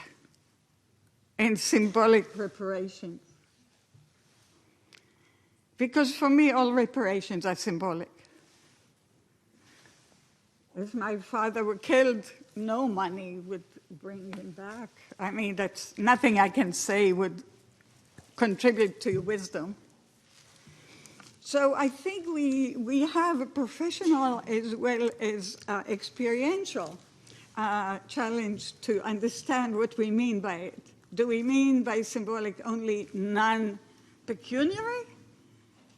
and symbolic reparations? Because for me, all reparations are symbolic. If my father were killed, no money would bring him back. I mean, that's nothing I can say would contribute to wisdom. So I think we have a professional as well as experiential challenge to understand what we mean by it. Do we mean by symbolic only non-pecuniary?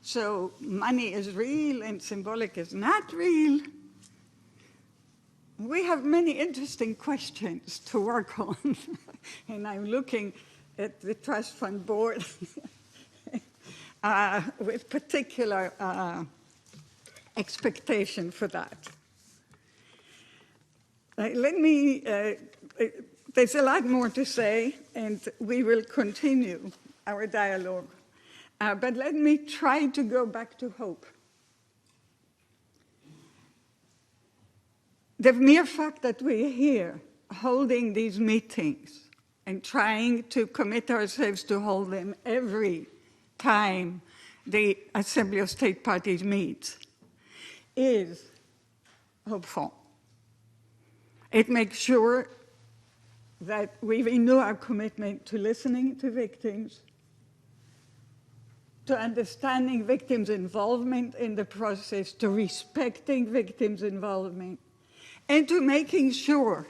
So money is real and symbolic is not real? We have many interesting questions to work on, and I'm looking at the trust fund board with particular expectation for that. There's a lot more to say, and we will continue our dialogue. But let me try to go back to hope. The mere fact that we're here holding these meetings and trying to commit ourselves to hold them every time the Assembly of State Parties meets is hopeful. It makes sure that we renew our commitment to listening to victims, to understanding victims' involvement in the process, to respecting victims' involvement, and to making sure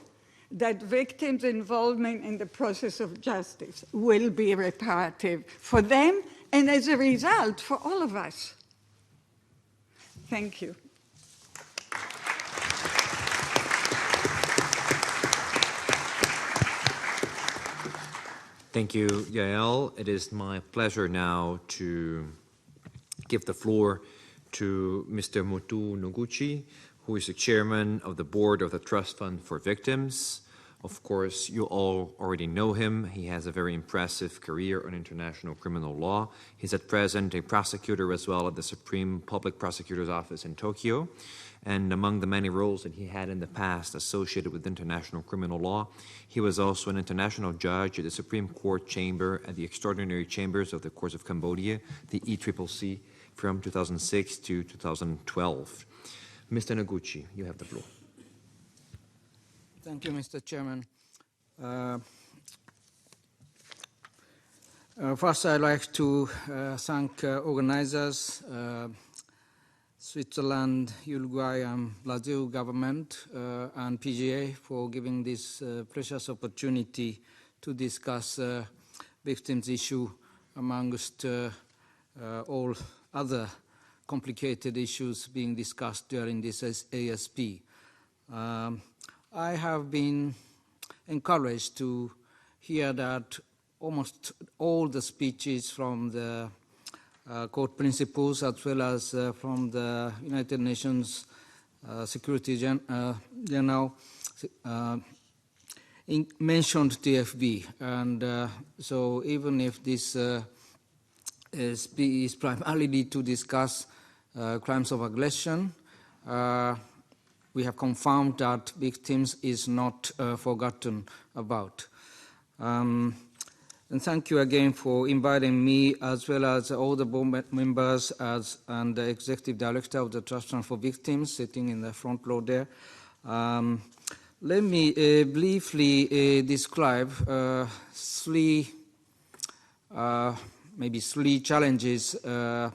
that victims' involvement in the process of justice will be reparative for them and, as a result, for all of us. Thank you. Thank you, Yael. It is my pleasure now to give the floor to Mr. Muthu Noguchi, who is the chairman of the board of the Trust Fund for Victims. Of course, you all already know him. He has a very impressive career on international criminal law. He's at present a prosecutor as well at the Supreme Public Prosecutor's Office in Tokyo. And among the many roles that he had in the past associated with international criminal law, he was also an international judge at the Supreme Court Chamber at the Extraordinary Chambers of the Courts of Cambodia, the ECCC, from 2006 to 2012. Mr. Noguchi, you have the floor. Thank you, Mr. Chairman. First, I'd like to thank organizers, Switzerland, Uruguay, and Brazil government and PGA for giving this precious opportunity to discuss victims' issue amongst all other complicated issues being discussed during this ASP. I have been encouraged to hear that almost all the speeches from the court principles as well as from the United Nations Security General mentioned TFB, and so even if this is primarily to discuss crimes of aggression, we have confirmed that victims is not forgotten about. And thank you again for inviting me, as well as all the board members and the executive director of the Trust Fund for Victims sitting in the front row there. Let me briefly describe maybe three challenges the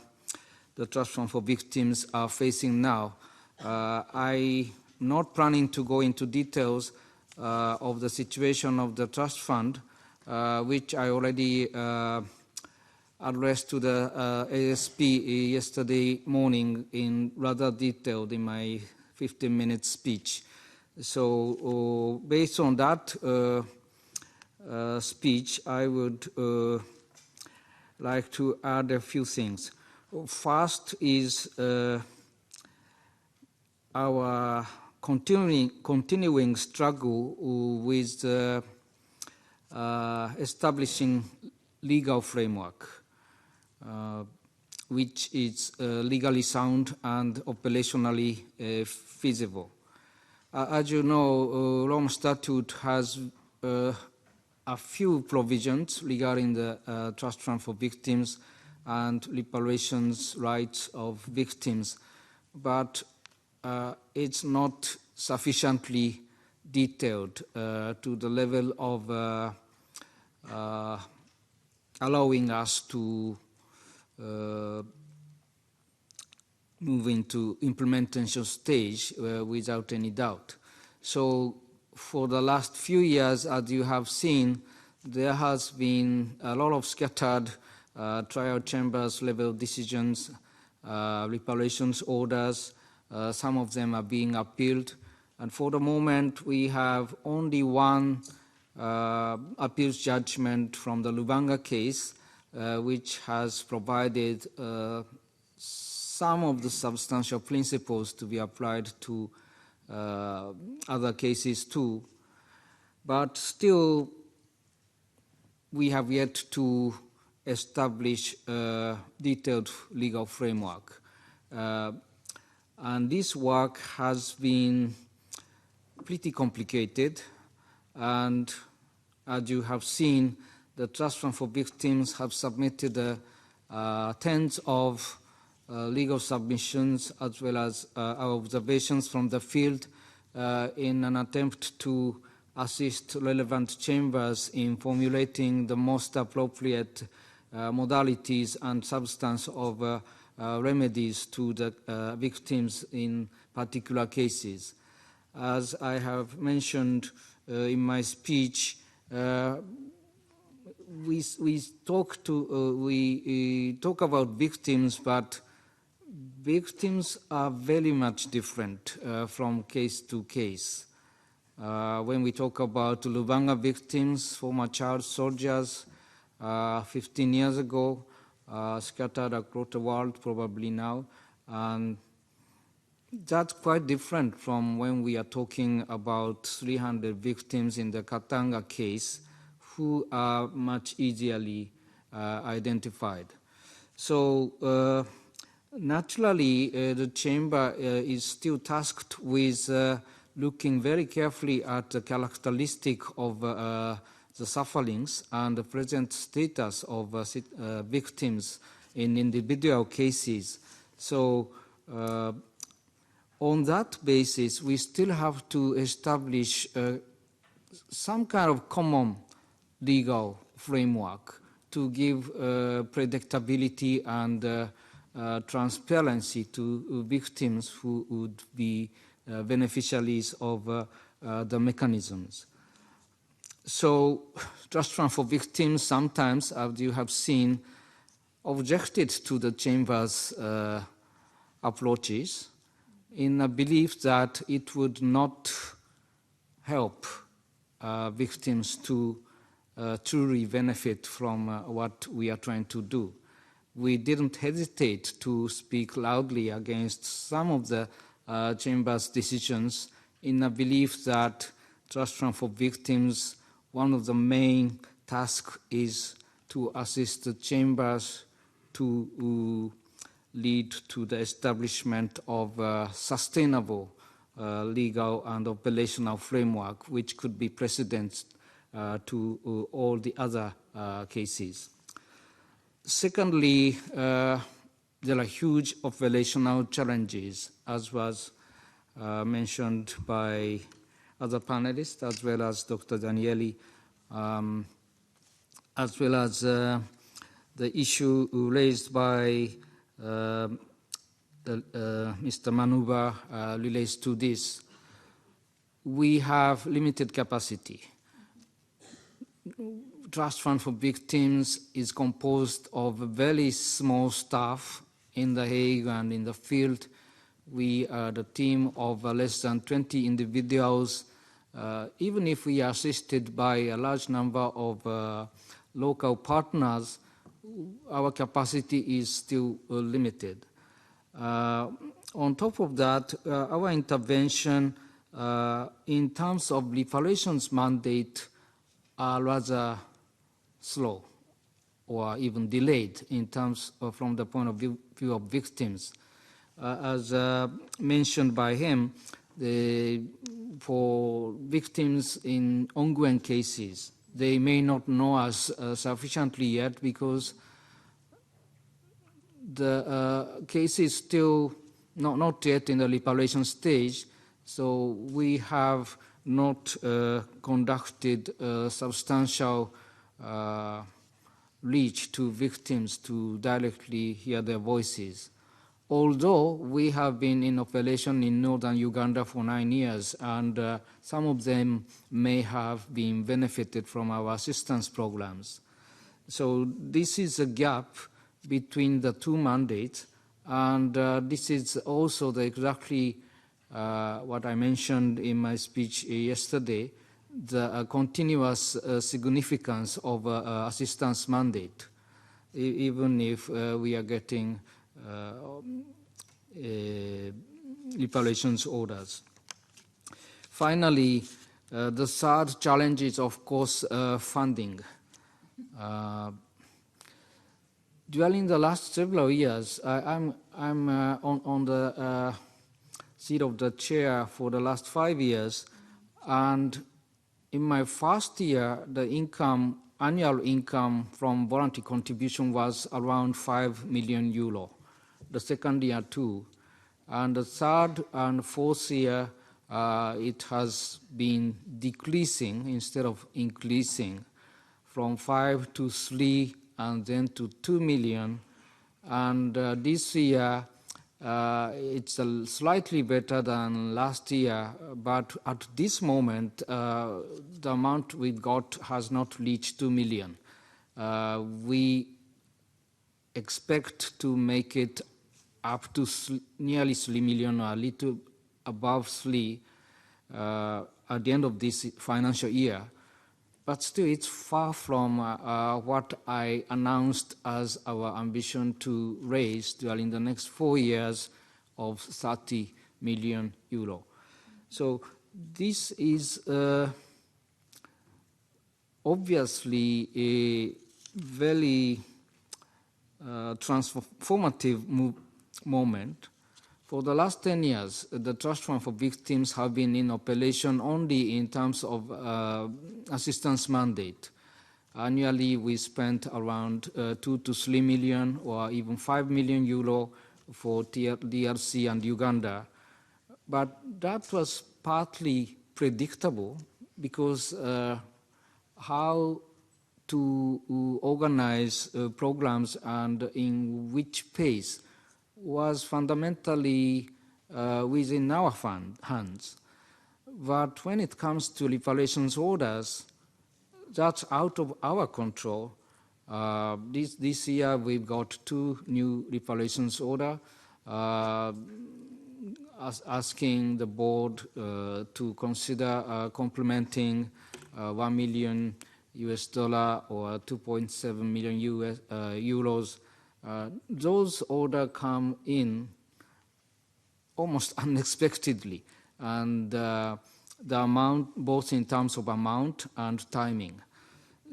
Trust Fund for Victims are facing now. I'm not planning to go into details of the situation of the Trust Fund, which I already addressed to the ASP yesterday morning in rather detailed in my 15-minute speech. So based on that speech, I would like to add a few things. First is our continuing struggle with establishing legal framework, which is legally sound and operationally feasible. As you know, Rome Statute has a few provisions regarding the Trust Fund for Victims and reparations rights of victims, but it's not sufficiently detailed to the level of allowing us to move into implementation stage without any doubt. So for the last few years, as you have seen, there has been a lot of scattered trial chambers level decisions, reparations orders. Some of them are being appealed. And for the moment, we have only one appeals judgment from the Lubanga case, which has provided some of the substantial principles to be applied to other cases too. But still, we have yet to establish a detailed legal framework. And this work has been pretty complicated, and as you have seen, the Trust Fund for Victims have submitted tens of legal submissions as well as our observations from the field in an attempt to assist relevant chambers in formulating the most appropriate modalities and substance of remedies to the victims in particular cases. As I have mentioned in my speech, we talk about victims, but victims are very much different from case to case. When we talk about Lubanga victims, former child soldiers 15 years ago, scattered across the world probably now, and that's quite different from when we are talking about 300 victims in the Katanga case who are much easily identified. So naturally, the chamber is still tasked with looking very carefully at the characteristic of the sufferings and the present status of victims in individual cases. So on that basis, we still have to establish some kind of common legal framework to give predictability and transparency to victims who would be beneficiaries of the mechanisms. So trust fund for victims sometimes, as you have seen, objected to the Chamber's approaches in a belief that it would not help victims to truly benefit from what we are trying to do. We didn't hesitate to speak loudly against some of the Chamber's decisions in a belief that trust fund for victims, one of the main tasks is to assist the Chambers to lead to the establishment of a sustainable legal and operational framework which could be precedent to all the other cases. Secondly, there are huge operational challenges, as was mentioned by other panelists, as well as Dr. Danieli, as well as the issue raised by Mr. Manuba relates to this. We have limited capacity. Trust Fund for Victims is composed of a very small staff in The Hague and in the field. We are the team of less than 20 individuals. Even if we are assisted by a large number of local partners, our capacity is still limited. On top of that, our intervention in terms of reparations mandate are rather slow or even delayed in terms of, from the point of view of victims. As mentioned by him, for victims in ongoing cases, they may not know us sufficiently yet because the case is still not yet in the reparation stage, so we have not conducted substantial reach to victims to directly hear their voices. Although we have been in operation in northern Uganda for 9 years, and some of them may have been benefited from our assistance programs. So this is a gap between the two mandates, and this is also exactly what I mentioned in my speech yesterday, the continuous significance of assistance mandate, even if we are getting reparations orders. Finally, the third challenge is, of course, funding. During the last several years, I'm on the seat of the chair for the last 5 years, and in my first year, the annual income from voluntary contribution was around 5 million euro. The second year too, and the third and fourth year, it has been decreasing instead of increasing, from 5 to 3 and then to 2 million. And this year, it's slightly better than last year, but at this moment, the amount we got has not reached 2 million. We expect to make it up to nearly 3 million, or a little above 3 at the end of this financial year. But still, it's far from what I announced as our ambition to raise during the next 4 years of 30 million euro. So this is obviously a very transformative moment. For the last 10 years, the Trust Fund for Victims have been in operation only in terms of assistance mandate. Annually, we spent around 2 to 3 million or even 5 million euro for DRC and Uganda. But that was partly predictable because how to organize programs and in which pace was fundamentally within our hands. But when it comes to reparations orders, that's out of our control. This year we've got 2 new reparations orders asking the board to consider complementing $1 million or 2.7 million euros. Those orders come in almost unexpectedly, and the amount, both in terms of amount and timing.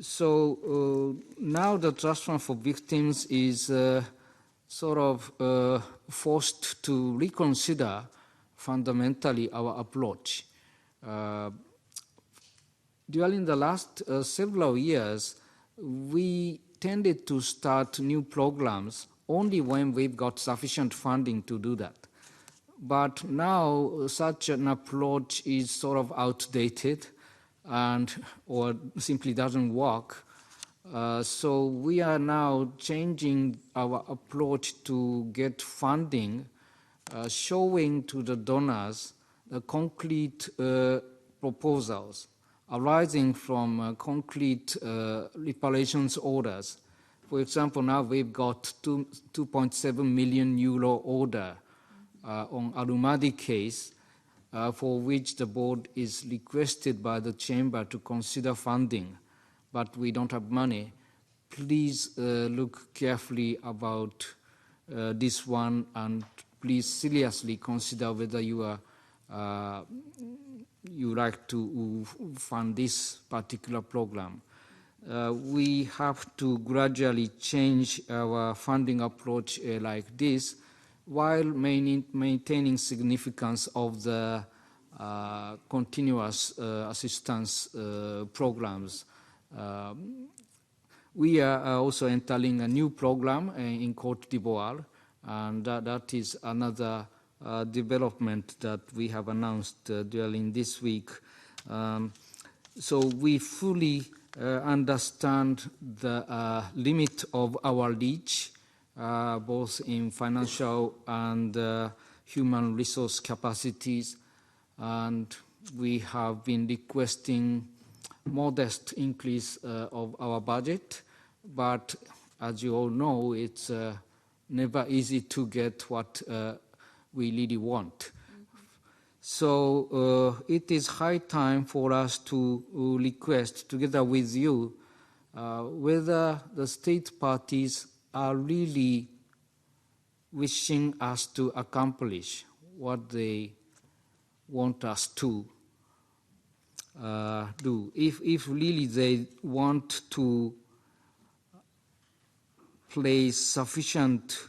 So now the Trust Fund for Victims is sort of forced to reconsider fundamentally our approach. During the last several years, we tended to start new programs only when we've got sufficient funding to do that. But now such an approach is sort of outdated or simply doesn't work. So we are now changing our approach to get funding, showing to the donors the concrete proposals arising from concrete reparations orders. For example, now we've got 2.7 million euro order on Alumadi case, for which the board is requested by the chamber to consider funding, but we don't have money. Please look carefully about this one, and please seriously consider whether you like to fund this particular program. We have to gradually change our funding approach like this, while maintaining significance of the continuous assistance programs. We are also entering a new program in Côte d'Ivoire, and that is another development that we have announced during this week. So we fully understand the limit of our reach, both in financial and human resource capacities, and we have been requesting modest increase of our budget, but as you all know, it's never easy to get what we really want. So it is high time for us to request, together with you, whether the state parties are really wishing us to accomplish what they want us to do. If really they want to place sufficient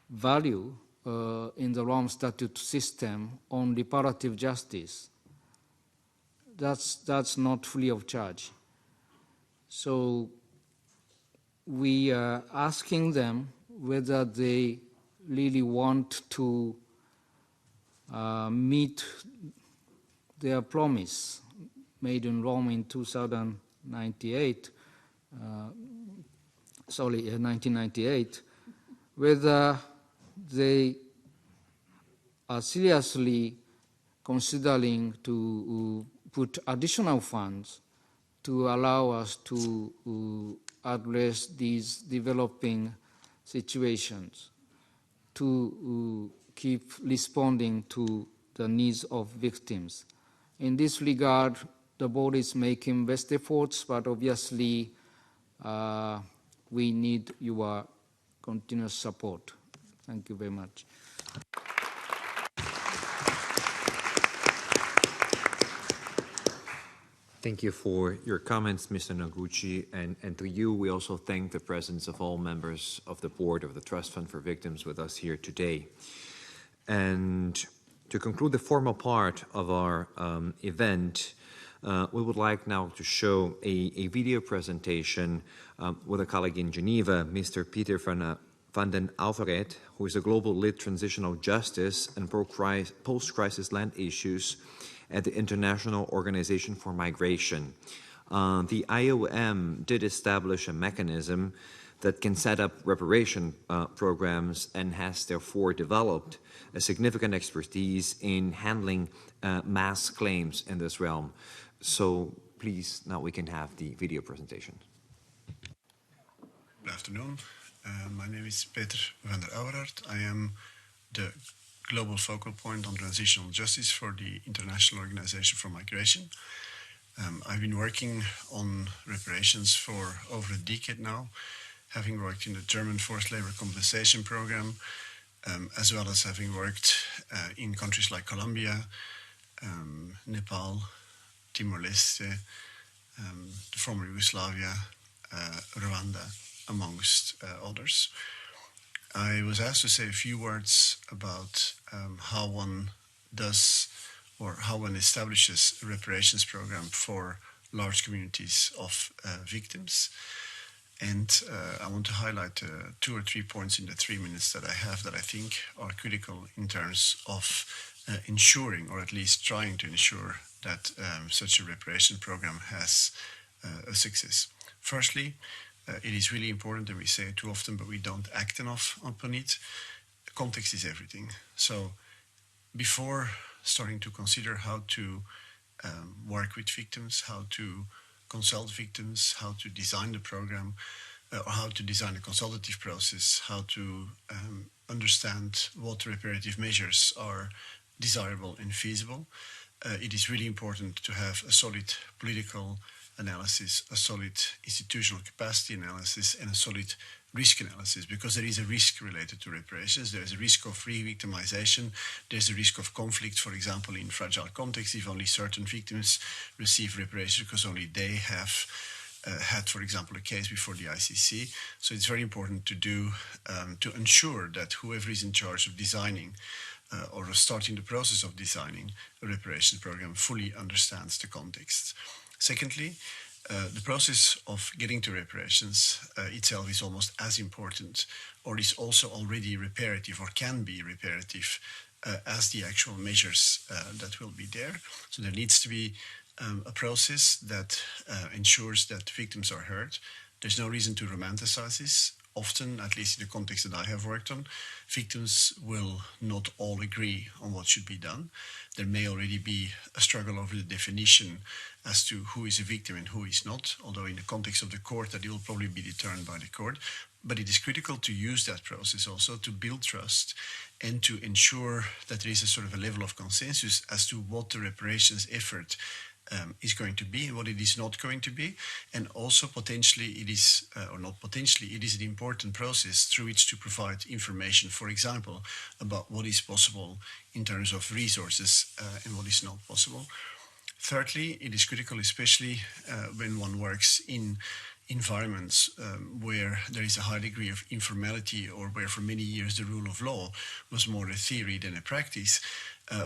value in the Rome Statute system on reparative justice, that's not free of charge. So we are asking them whether they really want to meet their promise made in Rome in 1998, whether they are seriously considering to put additional funds to allow us to address these developing situations, to keep responding to the needs of victims. In this regard, the board is making best efforts, but obviously we need your continuous support. Thank you very much. Thank you for your comments, Mr. Noguchi, and to you, we also thank the presence of all members of the board of the Trust Fund for Victims with us here today. And to conclude the formal part of our event, we would like now to show a video presentation with a colleague in Geneva, Mr. Peter van den Alvaret, who is a global lead transitional justice and post-crisis land issues at the International Organization for Migration. The IOM did establish a mechanism that can set up reparation programs and has therefore developed a significant expertise in handling mass claims in this realm. So please, now we can have the video presentation. Good afternoon. My name is Peter van der Ouweraert. I am the global focal point on transitional justice for the International Organization for Migration. I've been working on reparations for over a decade now, having worked in the German forced labor compensation program, as well as having worked in countries like Colombia, Nepal, Timor-Leste, the former Yugoslavia, Rwanda, amongst others. I was asked to say a few words about how one does or how one establishes a reparations program for large communities of victims. And I want to highlight 2 or 3 points in the 3 minutes that I have that I think are critical in terms of ensuring, or at least trying to ensure, that such a reparation program has a success. Firstly, it is really important, and we say it too often, but we don't act enough upon it. Context is everything. So before starting to consider how to work with victims, how to consult victims, how to design the program, or how to design a consultative process, how to understand what reparative measures are desirable and feasible, it is really important to have a solid political analysis, a solid institutional capacity analysis, and a solid risk analysis, because there is a risk related to reparations. There is a risk of re-victimization. There's a risk of conflict, for example, in fragile contexts, if only certain victims receive reparations because only they have had, for example, a case before the ICC. So it's very important to do, to ensure that whoever is in charge of designing or starting the process of designing a reparations program fully understands the context. Secondly, the process of getting to reparations itself is almost as important, or is also already reparative, or can be reparative, as the actual measures that will be there. So there needs to be a process that ensures that victims are heard. There's no reason to romanticize this. Often, at least in the context that I have worked on, victims will not all agree on what should be done. There may already be a struggle over the definition as to who is a victim and who is not, although in the context of the court that it will probably be determined by the court. But it is critical to use that process also to build trust and to ensure that there is a sort of a level of consensus as to what the reparations effort is going to be and what it is not going to be. And also potentially it is, or not potentially, it is an important process through which to provide information, for example, about what is possible in terms of resources and what is not possible. Thirdly, it is critical, especially when one works in environments where there is a high degree of informality, or where for many years the rule of law was more a theory than a practice.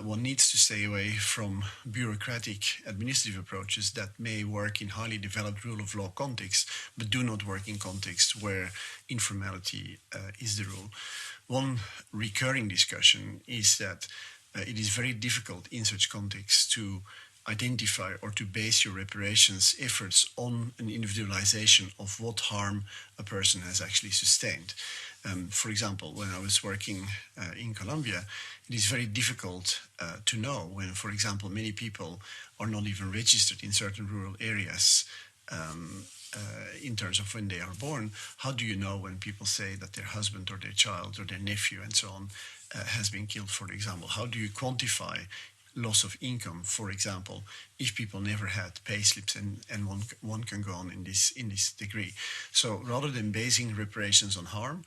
One needs to stay away from bureaucratic administrative approaches that may work in highly developed rule of law contexts, but do not work in contexts where informality is the rule. One recurring discussion is that it is very difficult in such contexts to identify or to base your reparations efforts on an individualization of what harm a person has actually sustained. For example, when I was working in Colombia, it is very difficult to know when, for example, many people are not even registered in certain rural areas in terms of when they are born. How do you know when people say that their husband or their child or their nephew and so on has been killed, for example? How do you quantify loss of income, for example, if people never had pay slips, and one can go on in this degree. So rather than basing reparations on harm,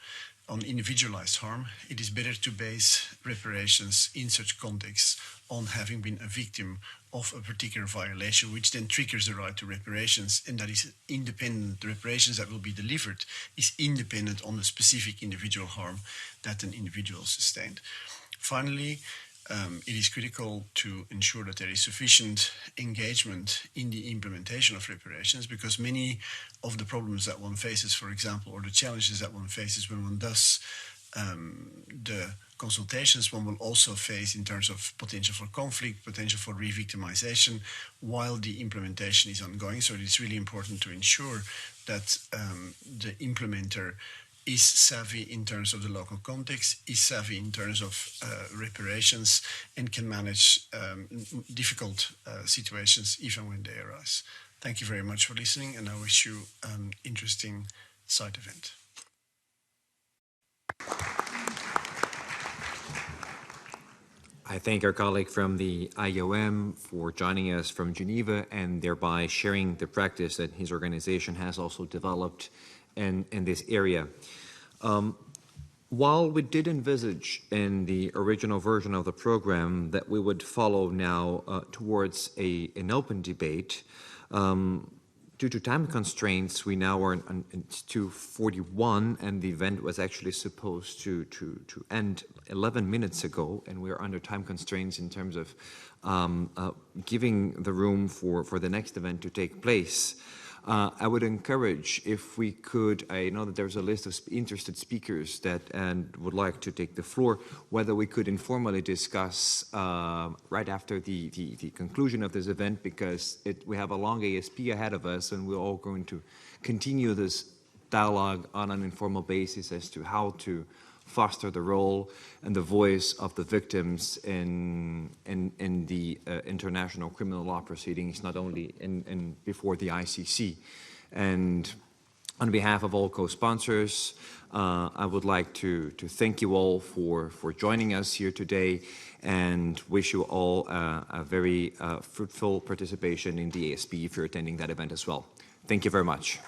on individualized harm, it is better to base reparations in such contexts on having been a victim of a particular violation, which then triggers the right to reparations, and that is independent. The reparations that will be delivered is independent on the specific individual harm that an individual sustained. Finally, it is critical to ensure that there is sufficient engagement in the implementation of reparations, because many of the problems that one faces, for example, or the challenges that one faces when one does the consultations one will also face in terms of potential for conflict, potential for re-victimization while the implementation is ongoing. So it's really important to ensure that the implementer is savvy in terms of the local context, is savvy in terms of reparations, and can manage difficult situations even when they arise. Thank you very much for listening, and I wish you an interesting side event. I thank our colleague from the IOM for joining us from Geneva and thereby sharing the practice that his organization has also developed in this area. While we did envisage in the original version of the program that we would follow now towards an open debate, due to time constraints, we now are on 2:41, and the event was actually supposed to end 11 minutes ago, and we're under time constraints in terms of giving the room for the next event to take place. I would encourage, if we could, I know that there's a list of interested speakers that would like to take the floor, whether we could informally discuss right after the conclusion of this event, because we have a long ASP ahead of us, and we're all going to continue this dialogue on an informal basis as to how to foster the role and the voice of the victims in the international criminal law proceedings, not only before the ICC. And on behalf of all co-sponsors, I would like to thank you all for joining us here today, and wish you all a very fruitful participation in the ASP if you're attending that event as well. Thank you very much.